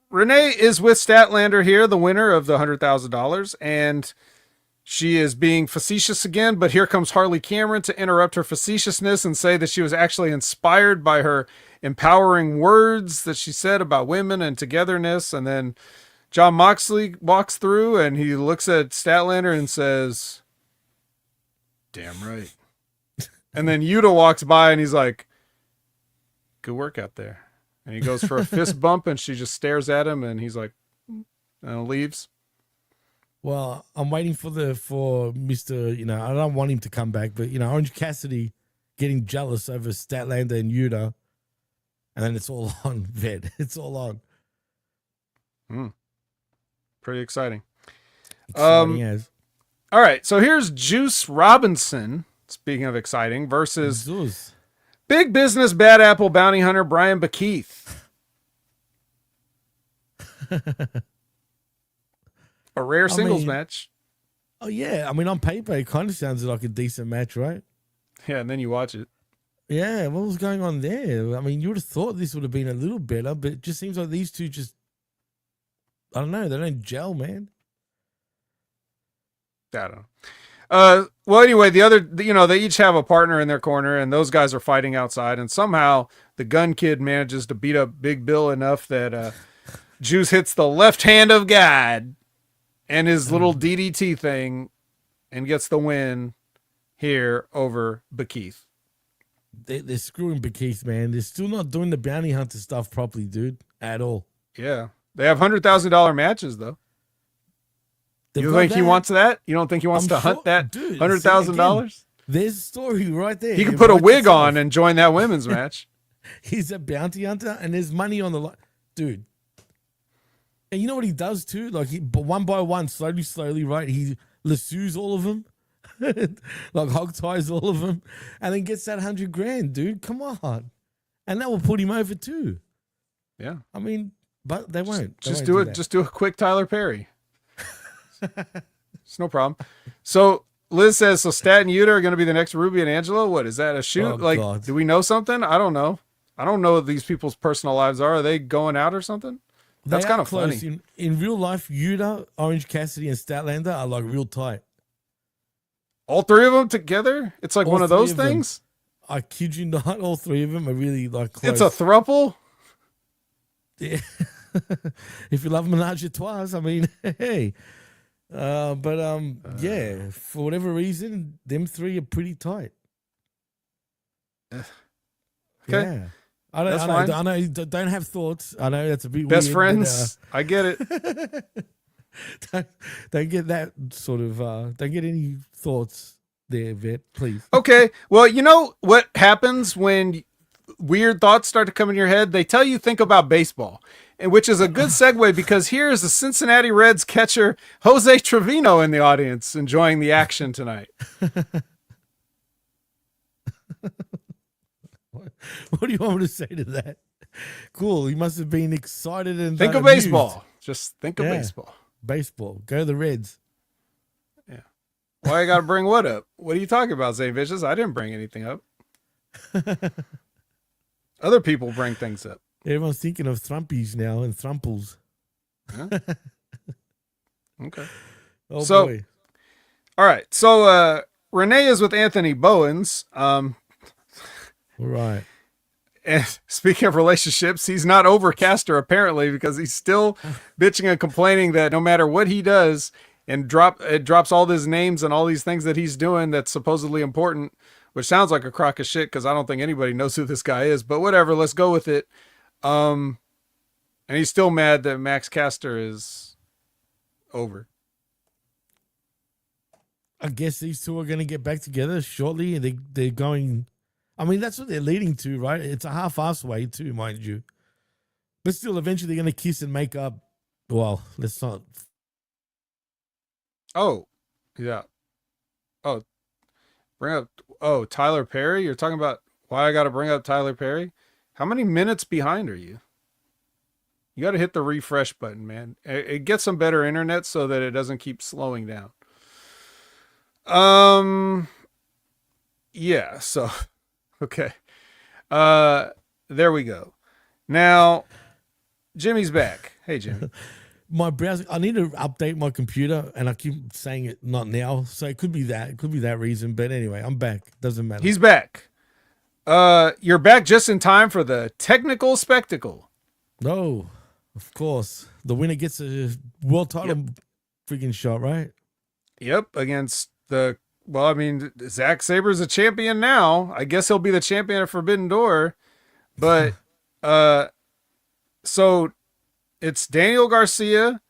Renee is with Statlander here, the winner of the $100,000, and she is being facetious again. But here comes Harley Cameron to interrupt her facetiousness and say that she was actually inspired by her empowering words that she said about women and togetherness. And then Jon Moxley walks through and he looks at Statlander and says, "Damn right." And then Yuta walks by and he's like, Good work out there. And he goes for a fist bump, and she just stares at him, and he's like, and leaves. Well, I'm waiting for Mr. I don't want him to come back, but Orange Cassidy getting jealous over Statlander and Yuta, and then it's all on Vet. It's all on. Pretty exciting. Exciting as. All right, so here's Juice Robinson, speaking of exciting, versus Zeus. Big Business Bad Apple Bounty Hunter Brian Bakeith. A rare singles match. Oh, yeah. I mean, on paper, it kind of sounds like a decent match, right? Yeah, and then you watch it. Yeah, what was going on there? I mean, you would have thought this would have been a little better, but it just seems like these two I don't know, they don't gel, man. I don't know. Well, anyway, the other, they each have a partner in their corner, and those guys are fighting outside, and somehow the Gun Kid manages to beat up Big Bill enough that Juice hits the left hand of God and his little DDT thing and gets the win here over Bakeith. They're screwing Bakeith, man. They're still not doing the bounty hunter stuff properly, dude, at all. Yeah. They have $100,000 matches, though. You think he wants that? You don't think he wants to hunt that $100,000? There's a story right there. He could put a wig on and join that women's match. He's a bounty hunter, and there's money on the line. Dude. And you know what he does, too? Like, one by one, slowly, right? He lassos all of them. Like, hog ties all of them. And then gets that $100,000, dude. Come on. And that will put him over, too. Yeah. I mean, but they won't. Just do it. Just do a quick Tyler Perry. It's no problem. So Liz says, so Stat and Yuta are going to be the next Ruby and Angelo. What is that, a shoot? Oh, God. Do we know something? I don't know. I don't know what these people's personal lives are. Are they going out or something? That's kind of funny. In real life, Yuta, Orange Cassidy, and Statlander are like real tight. All three of them together? It's like one of those things? I kid you not. All three of them are really like close. It's a throuple? Yeah. If you love menage a trois, I mean, hey. Yeah, for whatever reason, them three are pretty tight. Okay. Yeah. I know. Don't have thoughts. I know that's a bit best weird, friends. But, I get it. don't get that sort of. Don't get any thoughts there, Vet. Please. Okay. Well, you know what happens when weird thoughts start to come in your head? They tell you think about baseball, and which is a good segue because here is the Cincinnati Reds catcher Jose Trevino in the audience enjoying the action tonight. What do you want me to say to that? Cool. He must have been excited and think of baseball. Just think of baseball. Baseball. Go the Reds. Yeah. Why I got to bring what up? What are you talking about, Zay Vicious? I didn't bring anything up. Other people bring things up. Everyone's thinking of Thrumpies now and Thrumples. Huh? Okay. Oh, so, boy. All right. So Renee is with Anthony Bowens. Right. And speaking of relationships, he's not over Caster apparently because he's still bitching and complaining that no matter what he does and it drops all these names and all these things that he's doing that's supposedly important, which sounds like a crock of shit because I don't think anybody knows who this guy is, but whatever, let's go with it. And he's still mad that Max Caster is over. I guess these two are going to get back together shortly, and they're going. I mean, that's what they're leading to, right? It's a half-assed way too, mind you. But still, eventually they're going to kiss and make up. Well, let's not. Oh, yeah. Oh, bring up. Oh, Tyler Perry. You're talking about why I got to bring up Tyler Perry. How many minutes behind are you? You got to hit the refresh button, man. It gets some better internet so that it doesn't keep slowing down. Yeah, so okay. There we go. Now Jimmy's back. Hey Jimmy. My browser, I need to update my computer, and I keep saying it not now. So it could be that. It could be that reason. But anyway, I'm back. Doesn't matter. He's back. You're back just in time for the technical spectacle. No, of course. The winner gets a world title freaking shot, right? Yep, against Zack Saber's a champion now. I guess he'll be the champion of Forbidden Door. But so it's Daniel Garcia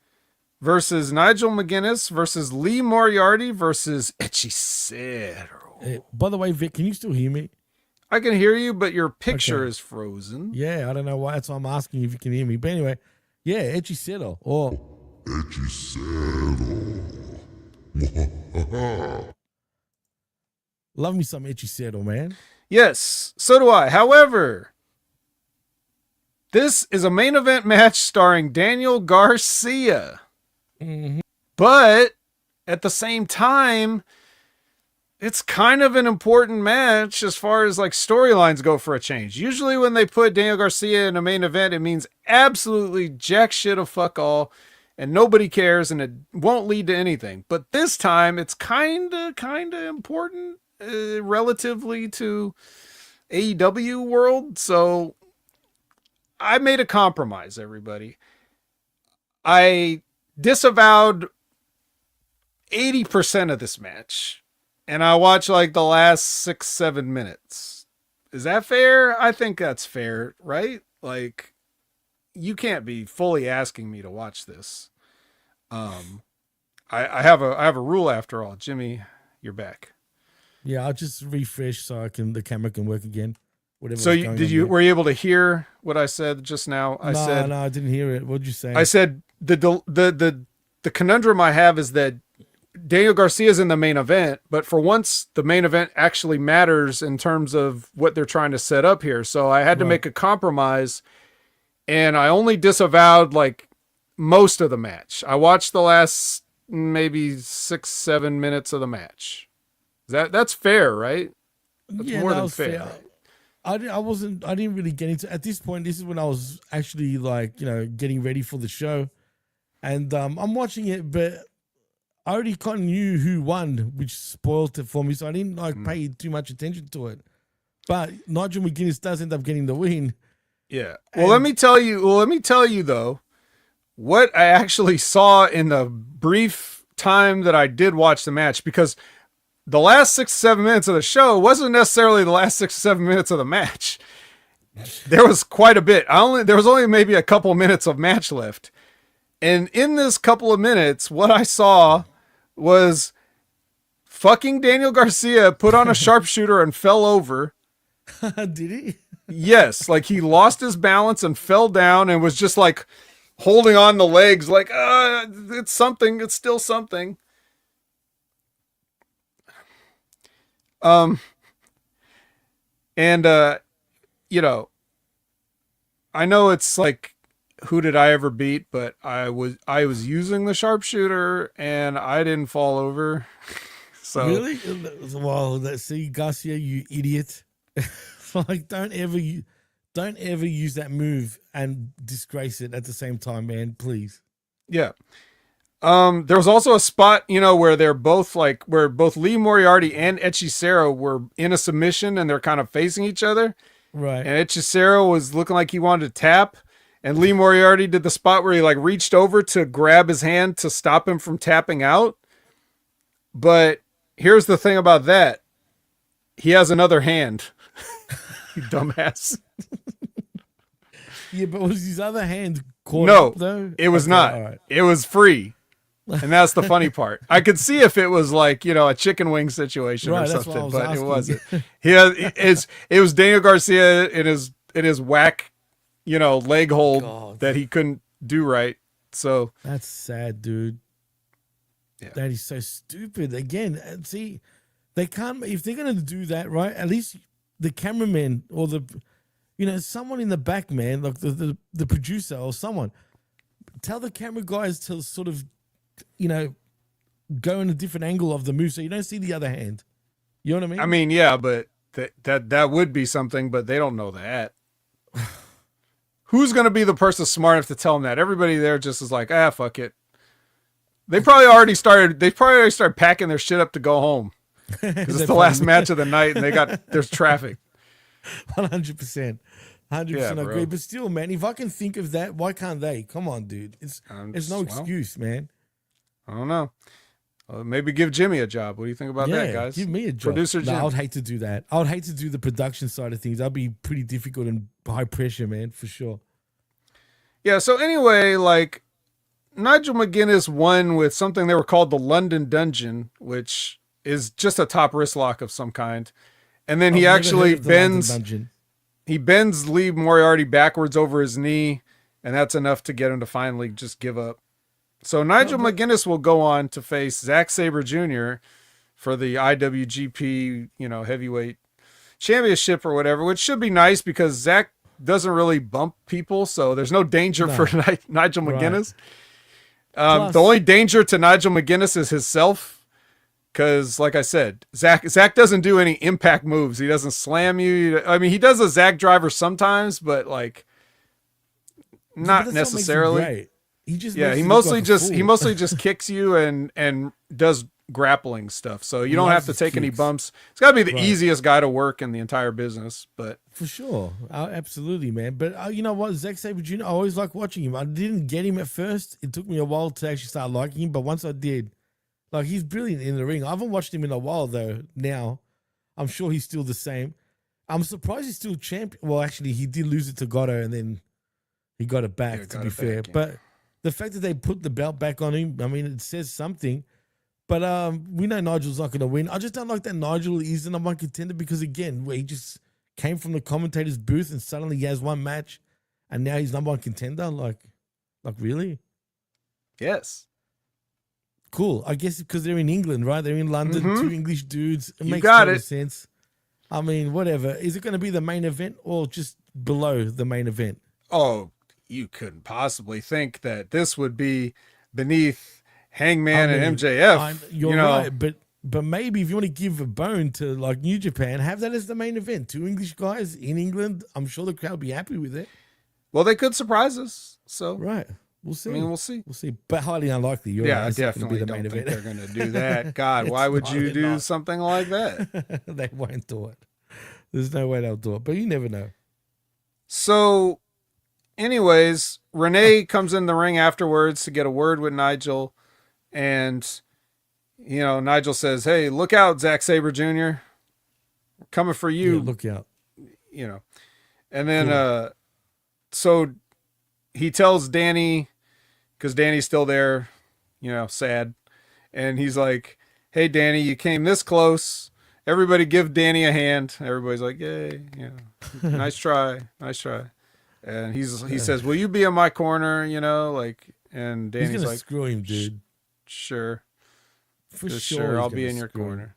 versus Nigel McGuinness versus Lee Moriarty versus Hechicero. Hey, by the way, Vic, can you still hear me? I can hear you, but your picture is frozen. Yeah, I don't know why. That's why I'm asking if you can hear me. But anyway, yeah, Hechicero. Or Hechicero. love me some Hechicero, man. Yes, so do I. However, this is a main event match starring Daniel Garcia. Mm-hmm. But at the same time, it's kind of an important match as far as like storylines go for a change. Usually when they put Daniel Garcia in a main event, it means absolutely jack shit of fuck all and nobody cares and it won't lead to anything. But this time it's kind of important relatively to AEW World. So I made a compromise, everybody. I disavowed 80% of this match. And I watched like the last 6-7 minutes. Is that fair? I think that's fair, right? Like, you can't be fully asking me to watch this. I have a rule after all. Jimmy, you're back. Yeah, I'll just refresh so the camera can work again. Whatever. So were you able to hear what I said just now? No, I didn't hear it. What'd you say? I said the conundrum I have is that Daniel Garcia is in the main event, but for once the main event actually matters in terms of what they're trying to set up here. So I had to make a compromise and I only disavowed like most of the match. I watched the last maybe 6-7 minutes of the match. That's fair, right? That's more than fair. I didn't really get into at this point. This is when I was actually like, getting ready for the show and I'm watching it, but I already kind of knew who won, which spoiled it for me. So I didn't pay too much attention to it. But Nigel McGuinness does end up getting the win. Yeah. Well, let me tell you though, what I actually saw in the brief time that I did watch the match, because the last 6-7 minutes of the show wasn't necessarily the last 6-7 minutes of the match. There was quite a bit. There was only maybe a couple minutes of match left. And in this couple of minutes, what I saw was fucking Daniel Garcia put on a sharpshooter and fell over. Did he? Yes. Like he lost his balance and fell down and was just like holding on the legs like, it's something. It's still something. I know it's like, who did I ever beat? But I was using the sharpshooter and I didn't fall over. So really? Well, see, Garcia, you idiot! Like, don't ever use that move and disgrace it at the same time, man. Please. Yeah. There was also a spot, where both Lee Moriarty and Hechicero were in a submission and they're kind of facing each other. Right. And Hechicero was looking like he wanted to tap. And Lee Moriarty did the spot where he like reached over to grab his hand to stop him from tapping out. But here's the thing about that. He has another hand. You dumbass. Yeah, but was his other hand caught up, though? It was not. Right. It was free. And that's the funny part. I could see if it was like, a chicken wing situation or something, but it wasn't. It was Daniel Garcia in his whack, leg hold that he couldn't do right. So that's sad, dude. Yeah. That is so stupid. Again, see, they can't, if they're going to do that, right? At least the cameraman or someone in the back, man, like the producer or someone, tell the camera guys to sort of, go in a different angle of the move so you don't see the other hand. You know what I mean? I mean, yeah, but that would be something, but they don't know that. Who's going to be the person smart enough to tell them that? Everybody there just is like, fuck it. They probably already started packing their shit up to go home. Because it's the last match of the night and there's traffic. 100%. 100% agree. But still, man, if I can think of that, why can't they? Come on, dude. It's no excuse, man. I don't know. Maybe give Jimmy a job. What do you think about that, guys? Give me a job. Producer Jim. No, I would hate to do that. I would hate to do the production side of things. That'd be pretty difficult and high pressure, man, for sure. Yeah, so anyway, like, Nigel McGuinness won with something they were called the London Dungeon, which is just a top wrist lock of some kind. And then he actually bends Lee Moriarty backwards over his knee, and that's enough to get him to finally just give up. So Nigel McGuinness will go on to face Zack Sabre Jr. for the IWGP, heavyweight championship or whatever, which should be nice because Zack doesn't really bump people, so there's no danger for Nigel McGuinness. The only danger to Nigel McGuinness is himself, because, like I said, Zack doesn't do any impact moves. He doesn't slam you. I mean, he does a Zack driver sometimes, but like not necessarily. He mostly just kicks you and does grappling stuff. So you don't have to take any bumps. It's got to be the easiest guy to work in the entire business, but for sure, absolutely, man. But you know what, Zack Sabre Jr., I always like watching him. I didn't get him at first. It took me a while to actually start liking him, but once I did, like, he's brilliant in the ring. I haven't watched him in a while though. Now, I'm sure he's still the same. I'm surprised he's still champion. Well, actually, he did lose it to Gatto, and then he got it back. To be fair, but the fact that they put the belt back on him, I mean, it says something. But we know Nigel's not going to win. I just don't like that Nigel is the number one contender because, again, where he just came from the commentator's booth and suddenly he has one match and now he's number one contender. Like really? Yes. Cool. I guess because they're in England, right? They're in London, two English dudes. It makes total sense. I mean, whatever. Is it going to be the main event or just below the main event? Oh, you couldn't possibly think that this would be beneath Hangman and MJF. You're right, but maybe if you want to give a bone to like New Japan, have that as the main event. Two English guys in England. I'm sure the crowd will be happy with it. Well, they could surprise us. So we'll see. I mean, we'll see. We'll see, but highly unlikely. You're right. I definitely don't think they're going to do that. God, why would you do something like that? They won't do it. There's no way they'll do it, but you never know. So, anyways, Renee comes in the ring afterwards to get a word with Nigel. And, Nigel says, "Hey, look out, Zack Sabre Jr. We're coming for you." Yeah, look out. And then, so he tells Danny, because Danny's still there, sad. And he's like, "Hey, Danny, you came this close. Everybody give Danny a hand." Everybody's like, "Yay, nice try, nice try." And he says, "Will you be in my corner?" And Danny's like, "Screw him, dude." Sure. For sure. I'll be in your corner.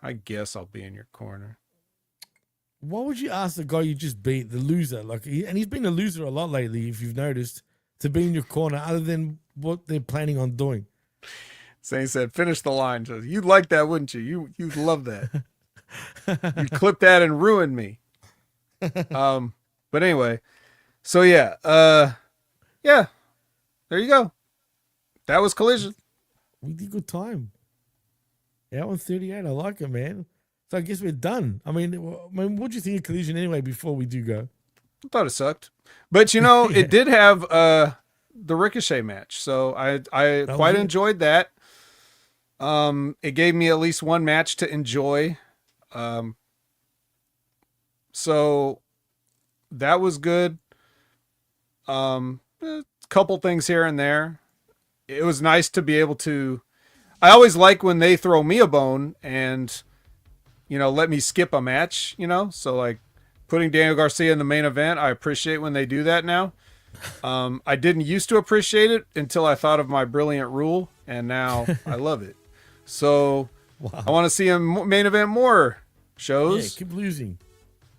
I guess I'll be in your corner. Why would you ask the guy you just beat, the loser, and he's been a loser a lot lately, if you've noticed, to be in your corner other than what they're planning on doing? Zane said, "Finish the line." So, you'd like that, wouldn't you? You'd love that. You clip that and ruin me. But anyway, so there you go. That was Collision. We did good time. Hour 38. I like it, man. So I guess we're done. I mean, what do you think of Collision anyway? Before we do go, I thought it sucked, but it did have the Ricochet match, so I quite enjoyed that. It gave me at least one match to enjoy. So that was good. A couple things here and there. It was nice to be able to. I always like when they throw me a bone and, let me skip a match. So like putting Daniel Garcia in the main event, I appreciate when they do that now. I didn't used to appreciate it until I thought of my brilliant rule, and now I love it. So I want to see him main event more shows. Yeah, keep losing.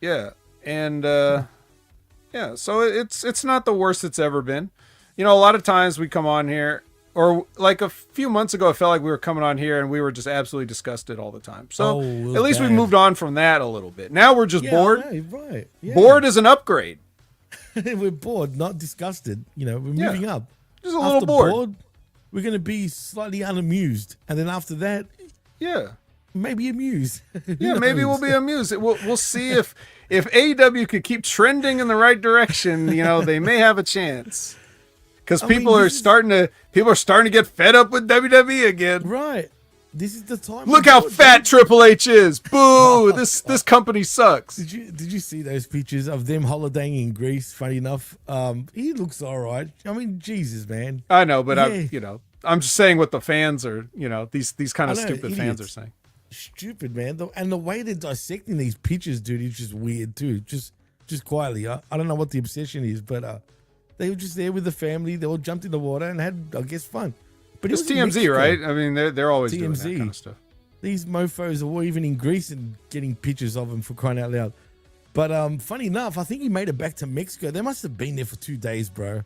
Yeah, and so it's not the worst it's ever been. A lot of times we come on here, or like a few months ago, I felt like we were coming on here and we were just absolutely disgusted all the time. So at least we moved on from that a little bit. Now we're just bored. Right. Yeah. Bored is an upgrade. We're bored, not disgusted. We're moving up. Just a little bored. We're going to be slightly unamused. And then after that, maybe amused. Maybe we'll be amused. We'll see if AEW could keep trending in the right direction. They may have a chance. because people are starting to get fed up with WWE again. Right. This is the time. Look how fat Triple H is. Boo! This company sucks. Did you see those pictures of them holidaying in Greece? Funny enough, he looks all right. I mean, Jesus, man. I know, but I'm just saying what the fans are. These kind of stupid idiots. fans are saying. Stupid, man. And the way they're dissecting these pictures, dude, is just weird too. Just quietly. I don't know what the obsession is, but they were just there with the family. They all jumped in the water and had, I guess, fun. But it's TMZ, right? I mean, they're always TMZ. doing that kind of stuff. These mofos are all even in Greece and getting pictures of him, for crying out loud. But funny enough, I think he made it back to Mexico. They must have been there for 2 days, bro.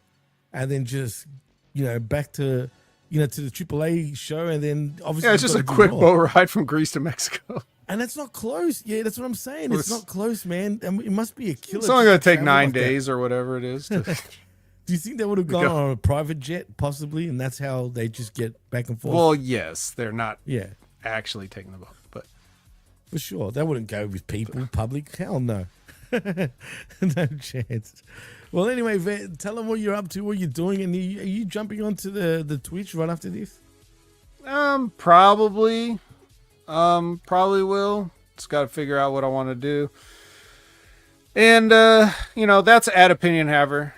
And then just, back to, to the AAA show. And then obviously. Yeah, it's just a quick boat ride from Greece to Mexico. And that's not close. Yeah, that's what I'm saying. It's not close, man. And it must be a killer. It's only going to take 9 days or whatever it is. Do you think they would have gone on a private jet, possibly, and that's how they just get back and forth? Well, yes, they're not actually taking the boat, but for sure, they wouldn't go with people, public. Hell no, no chance. Well, anyway, Vet, tell them what you're up to, what you're doing, and are you jumping onto the Twitch right after this? Probably will. Just got to figure out what I want to do, and that's at Opinion Haver.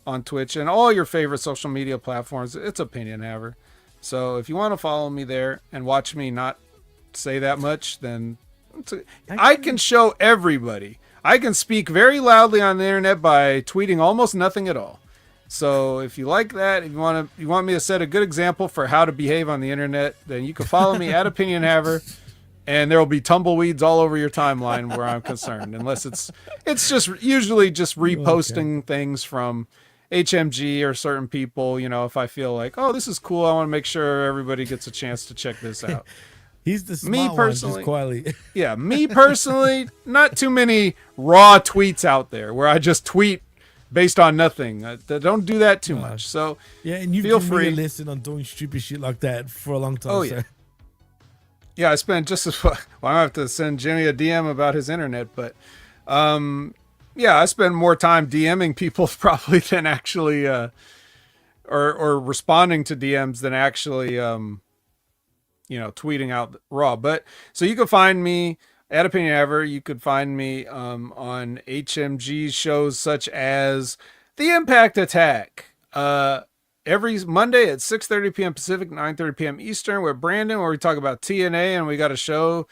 On Twitch and all your favorite social media platforms. It's Opinion Haver. So if you want to follow me there and watch me not say that much, then I can show everybody. I can speak very loudly on the internet by tweeting almost nothing at all. So if you like that, if you want me to set a good example for how to behave on the internet, then you can follow me at Opinion Haver. And there will be tumbleweeds all over your timeline where I'm concerned, unless it's usually just reposting things from HMG or certain people. If I feel like, oh, this is cool, I want to make sure everybody gets a chance to check this out. He's the smart one, just quietly. Yeah, me personally, not too many raw tweets out there where I just tweet based on nothing. Don't do that too much. So yeah, and you've given me a lesson on doing stupid shit like that for a long time. Oh yeah. Yeah, I spent just as well. I have to send Jimmy a DM about his internet, but I spend more time DMing people probably than actually, or responding to DMs than actually, tweeting out raw. But so you can find me at Opinion Ever. You could find me on HMG shows such as The Impact Attack. Every Monday at 6:30 p.m. Pacific, 9:30 p.m. Eastern with Brandon, where we talk about TNA, and we got a show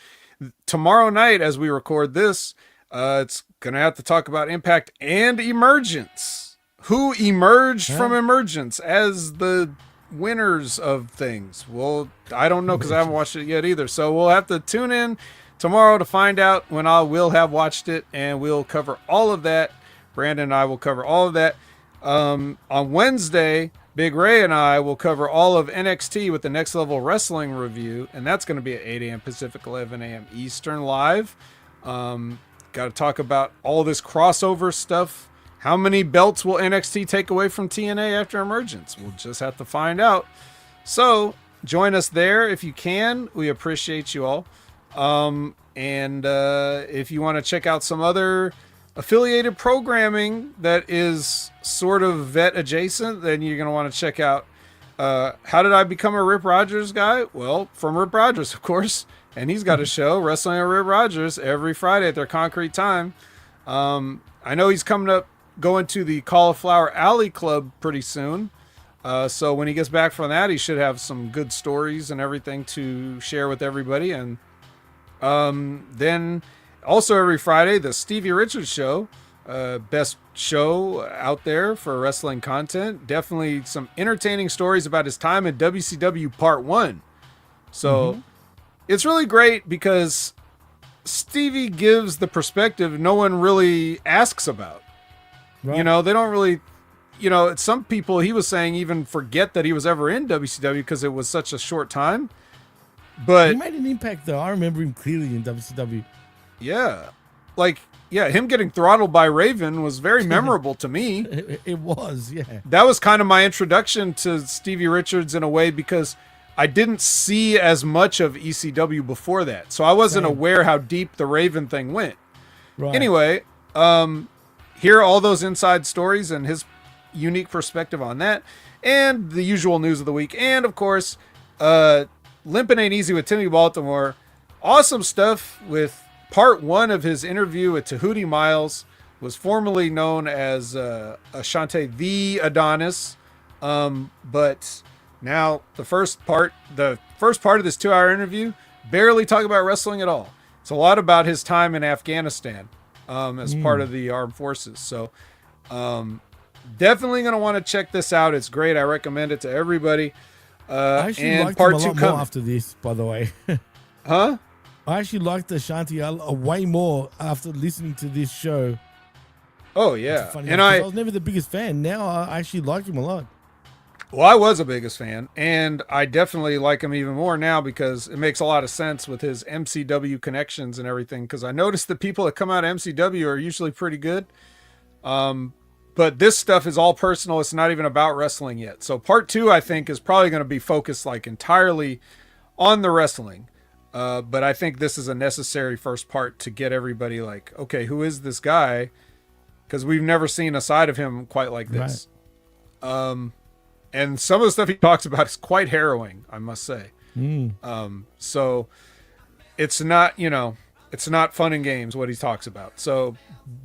tomorrow night as we record this. It's going to have to talk about Impact and Emergence. Who emerged from Emergence as the winners of things? Well, I don't know because I haven't watched it yet either. So we'll have to tune in tomorrow to find out when I will have watched it, and we'll cover all of that. Brandon and I will cover all of that. On Wednesday, Big Ray and I will cover all of NXT with the Next Level Wrestling review, and that's going to be at 8 a.m. Pacific, 11 a.m. Eastern live. Got to talk about all this crossover stuff. How many belts will NXT take away from TNA after Emergence? We'll just have to find out. So join us there if you can. We appreciate you all. And if you want to check out some other affiliated programming that is sort of vet adjacent, then you're going to want to check out how did I become a Rip Rogers guy? Well, from Rip Rogers, of course. And he's got a show, Wrestling with Rip Rogers, every Friday at their Concrete Time. I know he's going to the Cauliflower Alley Club pretty soon. So when he gets back from that, he should have some good stories and everything to share with everybody. And then also every Friday, the Stevie Richards Show, best show out there for wrestling content. Definitely some entertaining stories about his time in WCW Part 1. So it's really great because Stevie gives the perspective no one really asks about. Right. They don't really, some people, he was saying, even forget that he was ever in WCW because it was such a short time. But he made an impact, though. I remember him clearly in WCW. Yeah. Him getting throttled by Raven was very memorable to me. It was, yeah. That was kind of my introduction to Stevie Richards in a way because I didn't see as much of ECW before that. So I wasn't aware how deep the Raven thing went. Right. Anyway, hear all those inside stories and his unique perspective on that, and the usual news of the week. And of course, Limpin' Ain't Easy with Timmy Baltimore. Awesome stuff with part 1 of his interview with Tahuti Miles, was formerly known as Ashante the Adonis. But now the first part of this 2-hour interview, barely talk about wrestling at all. It's a lot about his time in Afghanistan as part of the armed forces. So definitely going to want to check this out. It's great. I recommend it to everybody. I actually and liked part him a 2 lot coming. more after this, by the way. Huh? I actually liked Ashanti way more after listening to this show. Oh, yeah. And I was never the biggest fan. Now I actually like him a lot. Well, I was a biggest fan, and I definitely like him even more now because it makes a lot of sense with his MCW connections and everything, because I noticed the people that come out of MCW are usually pretty good. But this stuff is all personal. It's not even about wrestling yet. So part 2, I think, is probably going to be focused like entirely on the wrestling. But I think this is a necessary first part to get everybody like, okay, who is this guy? Because we've never seen a side of him quite like this. Right. And some of the stuff he talks about is quite harrowing, I must say. So it's not, it's not fun and games what he talks about. So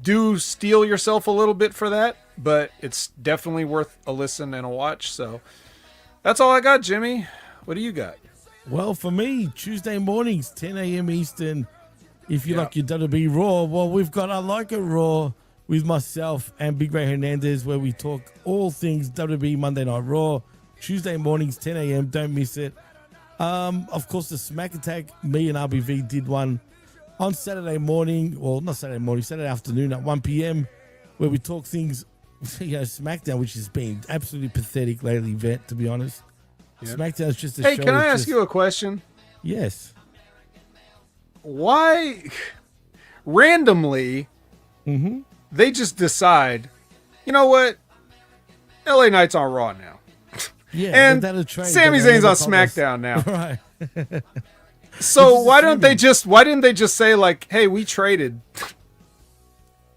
do steel yourself a little bit for that, but it's definitely worth a listen and a watch. So that's all I got, Jimmy. What do you got? Well, for me, Tuesday mornings, 10 a.m. Eastern, if you like your WWE Raw, well, we've got I Like It Raw with myself and Big Ray Hernandez, where we talk all things WWE Monday Night Raw. Tuesday mornings, 10 a.m. Don't miss it. Of course, the Smack Attack, me and RBV did one on Saturday morning, well, not Saturday morning, Saturday afternoon at 1 p.m., where we talk things, SmackDown, which has been absolutely pathetic lately, Vet, to be honest. Yep. SmackDown's just a show. Hey, can I ask you a question? Yes. Why, randomly, they just decide, you know what? LA Knight's on Raw now. Yeah, and Sami Zayn's on SmackDown now. Right. So why didn't they just say like, hey, we traded?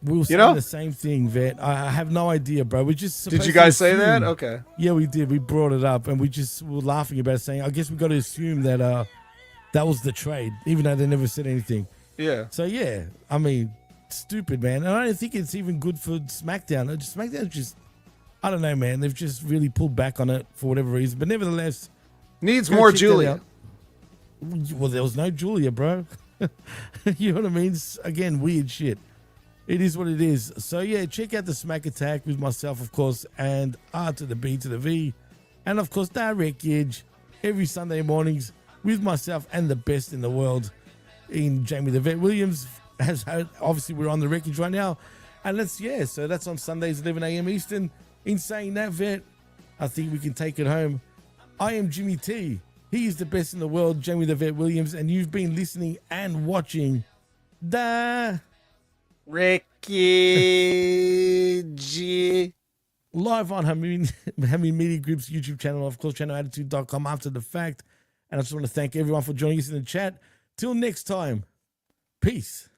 We were saying the same thing, Vet. I have no idea, bro. We just did you guys say that? Okay. Yeah, we did. We brought it up, and we were laughing about it, saying, I guess we got to assume that that was the trade, even though they never said anything. Yeah. So yeah, I mean, stupid, man. And I don't think it's even good for SmackDown. SmackDown's just, I don't know, man. They've just really pulled back on it for whatever reason. But nevertheless, needs more Julia. Well, there was no Julia, bro. You know what I mean? It's, again, weird shit. It is what it is. So yeah, check out the Smack Attack with myself, of course, and R to the B to the V, and of course Wreckage every Sunday mornings with myself and the best in the world in Jamie the Vet Williams. Obviously, we're on the Wreckage right now, and so that's on Sundays 11 a.m. Eastern. In saying that, Vet, I think we can take it home. I am Jimmy T. He is the best in the world, Jamie the Vet Williams, and you've been listening and watching the Wreckage live on Hangman Media Group's YouTube channel, of course, channelattitude.com after the fact. And I just want to thank everyone for joining us in the chat. Till next time, peace.